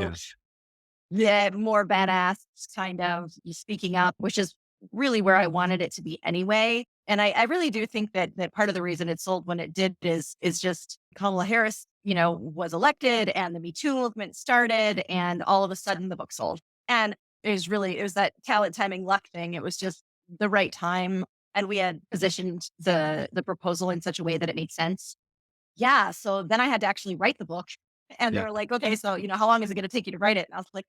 Yeah. the more badass kind of speaking up, which is really where I wanted it to be anyway. And I really do think that part of the reason it sold when it did is just Kamala Harris, was elected and the Me Too movement started, and all of a sudden the book sold. And it was that talent timing luck thing. It was just the right time. And we had positioned the proposal in such a way that it made sense. Yeah. So then I had to actually write the book. And they Yeah. were like, okay, so how long is it going to take you to write it? And I was like,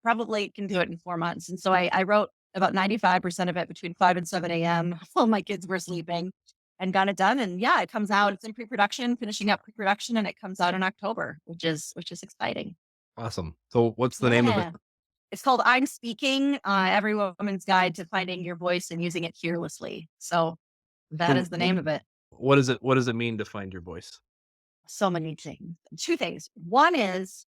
probably can do it in 4 months. And so I wrote about 95% of it between 5 and 7 a.m. while my kids were sleeping, and got it done. And yeah, it comes out. It's in pre-production, finishing up pre-production, and it comes out in October, which is exciting. Awesome. So what's the name of it? Yeah. It's called I'm Speaking, Every Woman's Guide to Finding Your Voice and Using It Fearlessly. So that So is the name of it. what does it mean to find your voice? So many things. 2 things. One is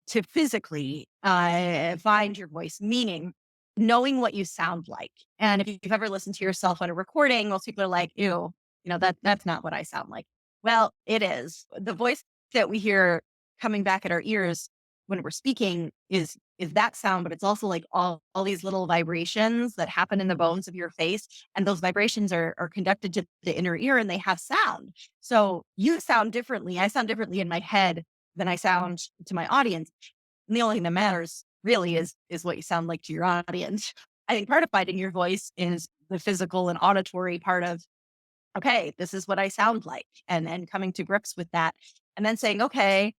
to physically find your voice, meaning knowing what you sound like. And if you've ever listened to yourself on a recording, most people are like, ew, that's not what I sound like. Well, it is. The voice that we hear coming back at our ears when we're speaking is that sound, but it's also like all these little vibrations that happen in the bones of your face. And those vibrations are conducted to the inner ear, and they have sound. So you sound differently. I sound differently in my head than I sound to my audience. And the only thing that matters really is what you sound like to your audience. I think part of finding your voice is the physical and auditory part of, okay, this is what I sound like, and coming to grips with that. And then saying, okay,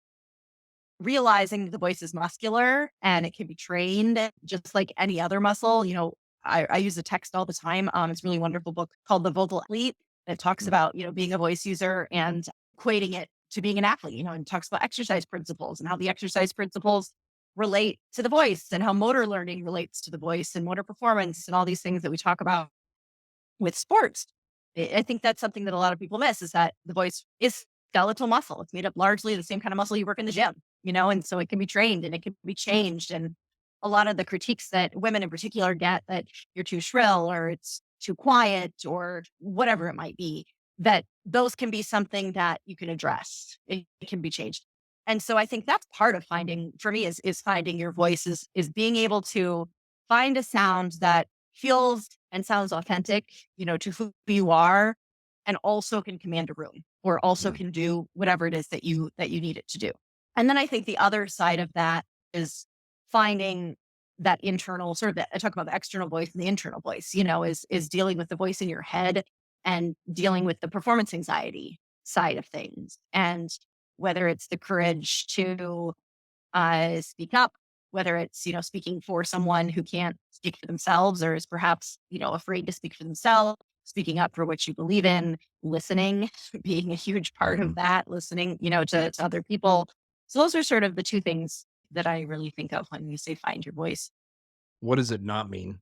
realizing the voice is muscular and it can be trained just like any other muscle. I use a text all the time. It's a really wonderful book called The Vocal Athlete. It talks about, being a voice user and equating it to being an athlete, and talks about exercise principles and how the exercise principles relate to the voice, and how motor learning relates to the voice and motor performance and all these things that we talk about with sports. I think that's something that a lot of people miss, is that the voice is skeletal muscle. It's made up largely of the same kind of muscle you work in the gym, and so it can be trained and it can be changed. And a lot of the critiques that women in particular get, that you're too shrill or it's too quiet or whatever it might be, that those can be something that you can address. It can be changed. And so I think that's part of finding, for me, is finding your voice, is being able to find a sound that feels and sounds authentic, to who you are, and also can command a room, or also Mm. can do whatever it is that you need it to do. And then I think the other side of that is finding that internal, sort of that I talk about the external voice and the internal voice, is dealing with the voice in your head and dealing with the performance anxiety side of things. And whether it's the courage to speak up, whether it's, speaking for someone who can't speak for themselves or is perhaps, afraid to speak for themselves, speaking up for what you believe in, listening, being a huge part of Mhm. that, listening, to other people. So those are sort of the two things that I really think of when you say find your voice. What does it not mean?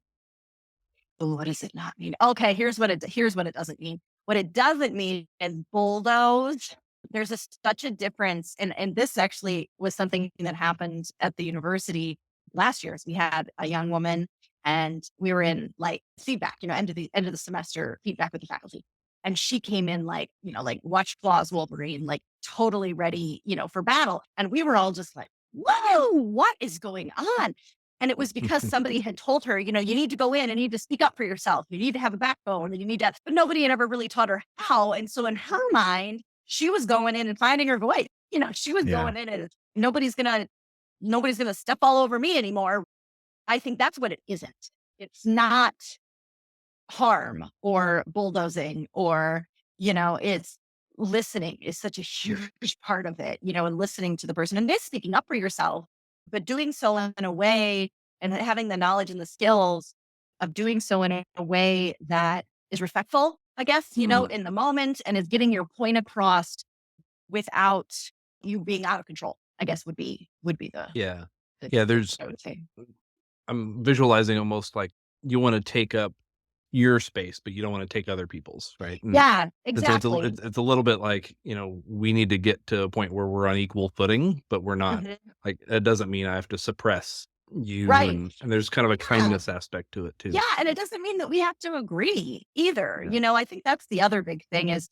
Oh, what does it not mean? Okay, here's what it doesn't mean. What it doesn't mean is bulldoze. There's such a difference, and this actually was something that happened at the university last year. So we had a young woman, and we were in like feedback, end of the semester feedback with the faculty, and she came in like watch Claw's Wolverine, like totally ready, for battle, and we were all just like, "Whoa, what is going on?" And it was because somebody had told her, you need to go in and you need to speak up for yourself. You need to have a backbone and you need to, but nobody had ever really taught her how. And so in her mind, she was going in and finding her voice. She was Yeah. going in and nobody's gonna step all over me anymore. I think that's what it isn't. It's not harm or bulldozing or, it's listening is such a huge part of it, and listening to the person and just speaking up for yourself, but doing so in a way and having the knowledge and the skills of doing so in a way that is respectful, I guess, Mhm. in the moment, and is getting your point across without you being out of control, I guess would be Yeah. the Yeah, what there's I would say. I'm visualizing almost like you wanna take up your space, but you don't wanna take other people's, right? And Yeah, it's a exactly. it's a little bit like, we need to get to a point where we're on equal footing, but we're not. Mhm. Like, that doesn't mean I have to suppress you, Right. and there's kind of a Yeah. kindness aspect to it too. Yeah, and it doesn't mean that we have to agree either. Yeah. I think that's the other big thing is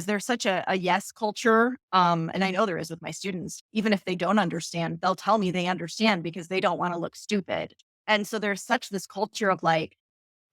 there such a yes culture? And I know there is with my students. Even if they don't understand, they'll tell me they understand because they don't want to look stupid. And so there's such this culture of like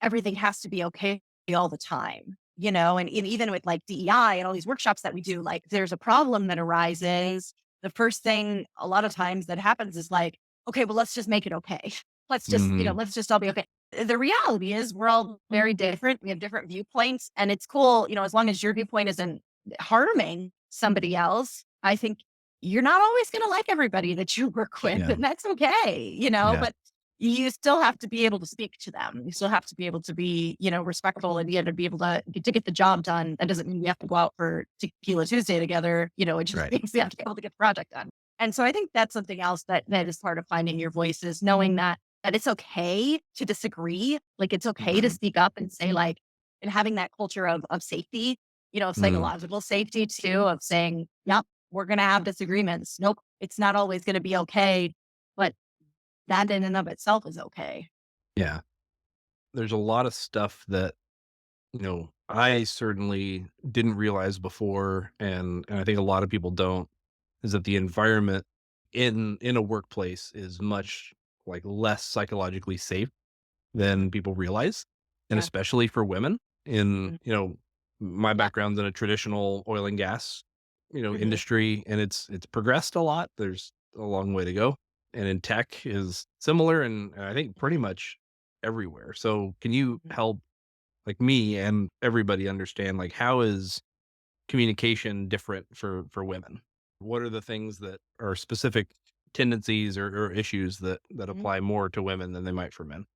everything has to be okay all the time, and even with like DEI and all these workshops that we do, like there's a problem that arises. The first thing a lot of times that happens is like, okay, well, let's just make it okay. Mhm. Let's just all be okay. The reality is we're all very different. We have different viewpoints and it's cool, as long as your viewpoint isn't harming somebody else. I think you're not always going to like everybody that you work with Yeah. and that's okay, Yeah. but you still have to be able to speak to them. You still have to be able to be, respectful and yet to be able to get the job done. That doesn't mean we have to go out for Tequila Tuesday together. It just Right. means we have to be able to get the project done. And so I think that's something else that is part of finding your voice is knowing that it's okay to disagree. Like it's okay to Mhm. speak up and say like, and having that culture of safety, of Mm. psychological safety too, of saying, yep, we're gonna have disagreements. Nope, it's not always gonna be okay. But that in and of itself is okay. Yeah. There's a lot of stuff that, I certainly didn't realize before, and I think a lot of people don't, is that the environment in a workplace is much, like, less psychologically safe than people realize, and Yeah. especially for women in, Mhm. my Yeah. background's in a traditional oil and gas, Mhm. industry, and it's progressed a lot. There's a long way to go, and in tech is similar, and I think pretty much everywhere. So, can you Mhm. help, like, me and everybody understand, like, how is communication different for women? What are the things that are specific tendencies or issues that Mhm. apply more to women than they might for men?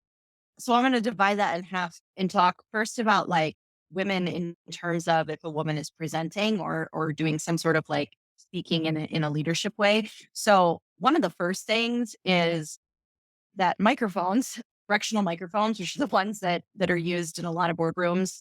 So I'm gonna divide that in half and talk first about like women in terms of if a woman is presenting or doing some sort of like speaking in a leadership way. So one of the first things is that microphones, directional microphones, which are the ones that are used in a lot of boardrooms,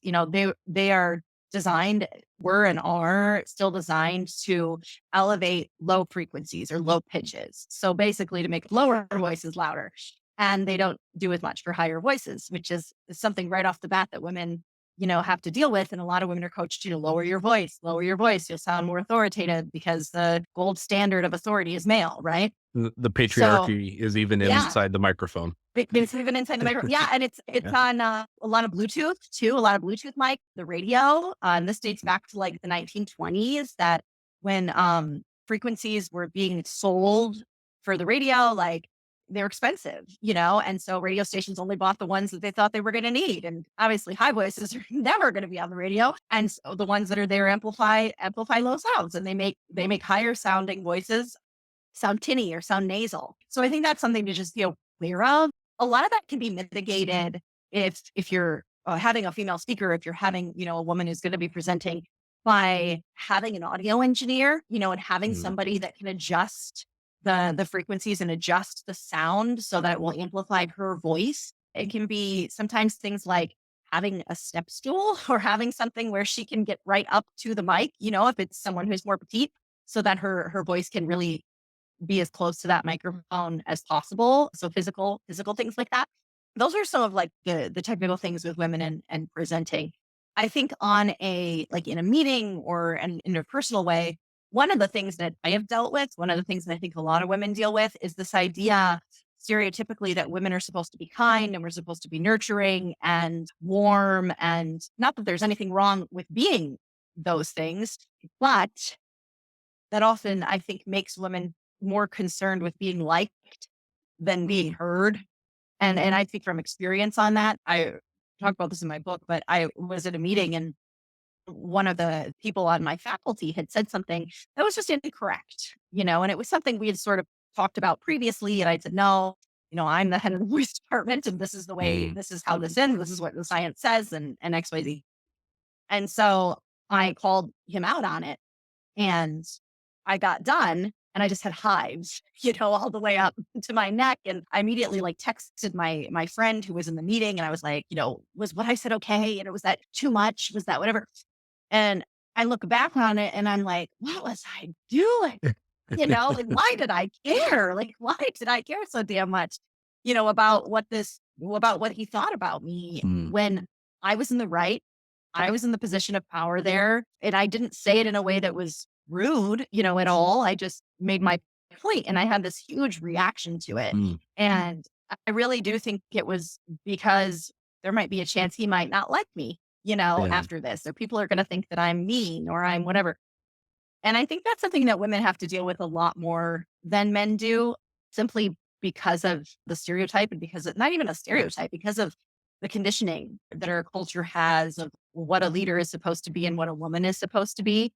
they are designed were and are still designed to elevate low frequencies or low pitches. So basically to make lower voices louder. And they don't do as much for higher voices, which is something right off the bat that women, have to deal with. And a lot of women are coached, lower your voice, lower your voice. You'll sound more authoritative because the gold standard of authority is male, right? The So patriarchy is even yeah, inside the microphone. it's even inside the micro. Yeah, and it's Yeah. on a lot of Bluetooth too. A lot of Bluetooth mic, the radio. And this dates back to like the 1920s. That when frequencies were being sold for the radio, like they're expensive, and so radio stations only bought the ones that they thought they were going to need. And obviously, high voices are never going to be on the radio, and so the ones that are there amplify low sounds, and they make higher sounding voices sound tinny or sound nasal. So I think that's something to just be aware of. A lot of that can be mitigated if you're having a female speaker, if you're having, a woman who's going to be presenting, by having an audio engineer, and having Mm, somebody that can adjust the frequencies and adjust the sound so that it will amplify her voice. It can be sometimes things like having a step stool or having something where she can get right up to the mic, if it's someone who's more petite, so that her voice can really be as close to that microphone as possible. So physical things like that. Those are some of like the technical things with women and presenting. I think on a like in a meeting or an interpersonal way, one of the things that I have dealt with, one of the things that I think a lot of women deal with is this idea stereotypically that women are supposed to be kind and we're supposed to be nurturing and warm. And not that there's anything wrong with being those things, but that often I think makes women more concerned with being liked than being heard. And I think from experience on that, I talk about this in my book, but I was at a meeting and one of the people on my faculty had said something that was just incorrect, and it was something we had sort of talked about previously. And I said, no, I'm the head of the voice department and this is the way, mm, this is how this is, this is what the science says and XYZ. And so I called him out on it. And I got done and I just had hives, all the way up to my neck. And I immediately like texted my friend who was in the meeting and I was like, was what I said okay? And was that too much? Was that whatever? And I look back on it and I'm like, what was I doing? Like why did I care? Like why did I care so damn much, about what he thought about me mm. when I was in the right. I was in the position of power there, and I didn't say it in a way that was rude, at all. I just made my point, and I had this huge reaction to it. Mm. And I really do think it was because there might be a chance he might not like me, Yeah. after this. Or people are going to think that I'm mean or I'm whatever. And I think that's something that women have to deal with a lot more than men do, simply because of the stereotype and because not even a stereotype, because of the conditioning that our culture has of what a leader is supposed to be and what a woman is supposed to be.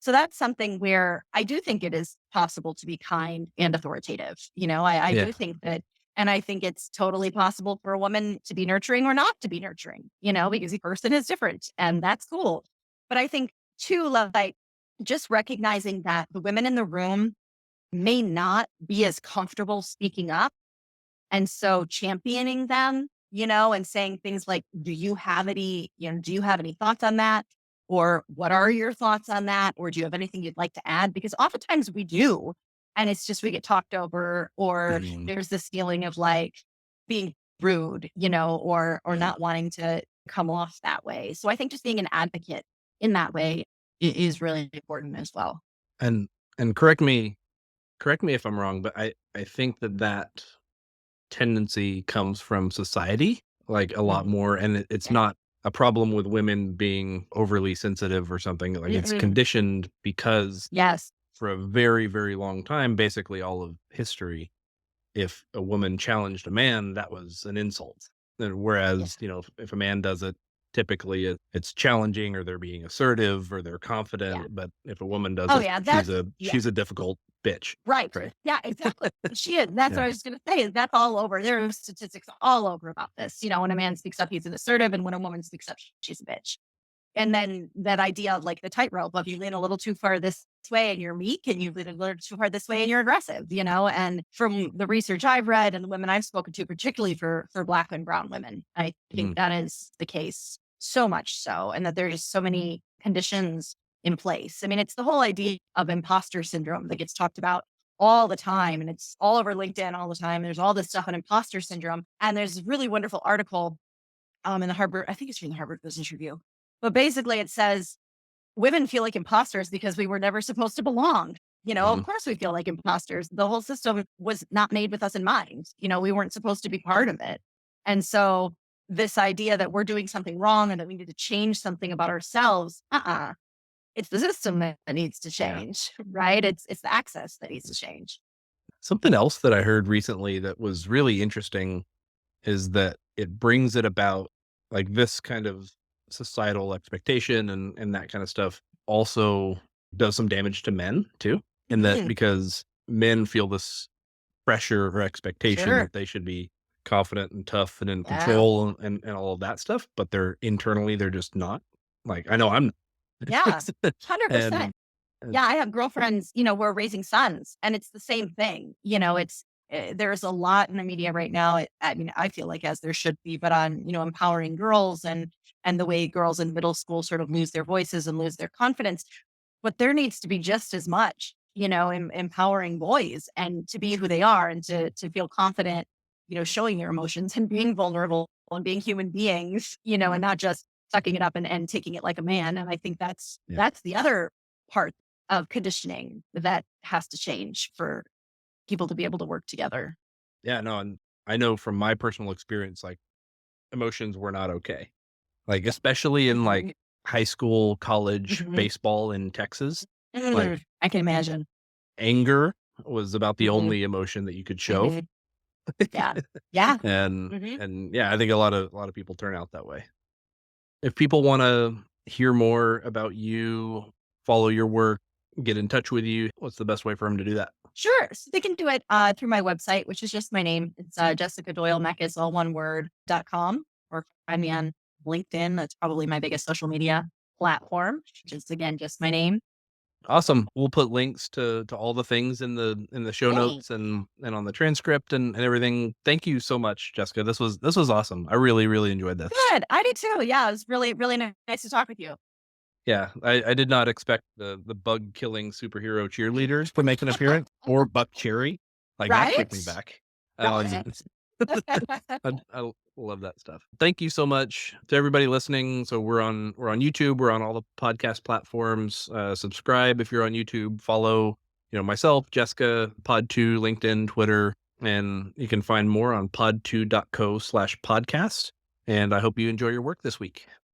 So that's something where I do think it is possible to be kind and authoritative. I Yeah. do think that, and I think it's totally possible for a woman to be nurturing or not to be nurturing, because each person is different and that's cool. But I think too, like just recognizing that the women in the room may not be as comfortable speaking up. And so championing them, and saying things like, do you have any thoughts on that? Or what are your thoughts on that? Or do you have anything you'd like to add? Because oftentimes we do. And it's just we get talked over, or Mm, there's this feeling of like being rude, or yeah. not wanting to come off that way. So I think just being an advocate in that way is really important as well. And correct me if I'm wrong, but I think that tendency comes from society, like, a lot Mhm. more, and it's Yeah. not a problem with women being overly sensitive or something, like, it's Mhm. conditioned because Yes. for a very, very long time, basically all of history, if a woman challenged a man, that was an insult. And Yeah. whereas, if a man does it, typically it's challenging or they're being assertive or they're Yeah. confident, but if a woman does Oh, it, yeah. Yeah. she's a difficult bitch, Right. right? Yeah, exactly. She is. That's what Yeah. I was going to say. Is that's all over. There are statistics all over about this. When a man speaks up, he's an assertive, and when a woman speaks up, she's a bitch. And then that idea of like the tightrope of you lean a little too far this way and you're meek, and you lean a little too far this way and you're aggressive. And from the research I've read and the women I've spoken to, particularly for Black and brown women, I think Mm, that is the case so much so, and that there's so many conditions in place. I mean, it's the whole idea of imposter syndrome that gets talked about all the time, and it's all over LinkedIn all the time. There's all this stuff on imposter syndrome, and there's a really wonderful article in the Harvard, I think it's from the Harvard Business Review, but basically it says women feel like imposters because we were never supposed to belong. Of Mhm. course we feel like imposters. The whole system was not made with us in mind. We weren't supposed to be part of it. And so this idea that we're doing something wrong and that we need to change something about ourselves, it's the system that needs to Yeah. change, right? It's the access that needs to change. Something else that I heard recently that was really interesting is that it brings it about, like, this kind of societal expectation and that kind of stuff also does some damage to men too. And that Mhm. because men feel this pressure or expectation Sure. that they should be confident and tough and in Yeah. control and all of that stuff, but they're internally they're just not. Like, I know I'm Yeah. not. 100%. and, and Yeah, I have girlfriends, we're raising sons, and it's the same thing. There's a lot in the media right now. I mean, I feel like as there should be, but on empowering girls and the way girls in middle school sort of lose their voices and lose their confidence. But there needs to be just as much, empowering boys and to be who they are and to feel confident, showing their emotions and being vulnerable and being human beings, and not just sucking it up and taking it like a man. And I think that's yeah, that's the other part of conditioning that has to change for people to be able to work together. yeah, no, and I know from my personal experience, like, emotions were not okay. Like, especially in, Mhm, like, high school, college mhm, baseball in Texas, like, mm, I can imagine. anger was about the Mhm, only emotion that you could show. mhm, yeah. Yeah. Mhm. And yeah, I think a lot of people turn out that way. If people wanna hear more about you, follow your work, get in touch with you, what's the best way for them to do that? Sure. So they can do it through my website, which is just my name. It's Jessica Doyle-Mekkes, all one word.com, or find me on LinkedIn. That's probably my biggest social media platform, which is again just my name. Awesome. We'll put links to all the things in the show Hey, notes and on the transcript and everything. Thank you so much, Jessica. This was awesome. I really, really enjoyed this. good. I did too. Yeah, it was really, really nice to talk with you. Yeah, I did not expect the bug killing superhero cheerleaders to make an appearance or Buck Cherry. Like, that took me Right? back. Right. I love that stuff. Thank you so much to everybody listening. So we're on YouTube, we're on all the podcast platforms. Subscribe if you're on YouTube. Follow, myself, Jessica, Pod2, LinkedIn, Twitter, and you can find more on pod2.co/podcast. And I hope you enjoy your work this week.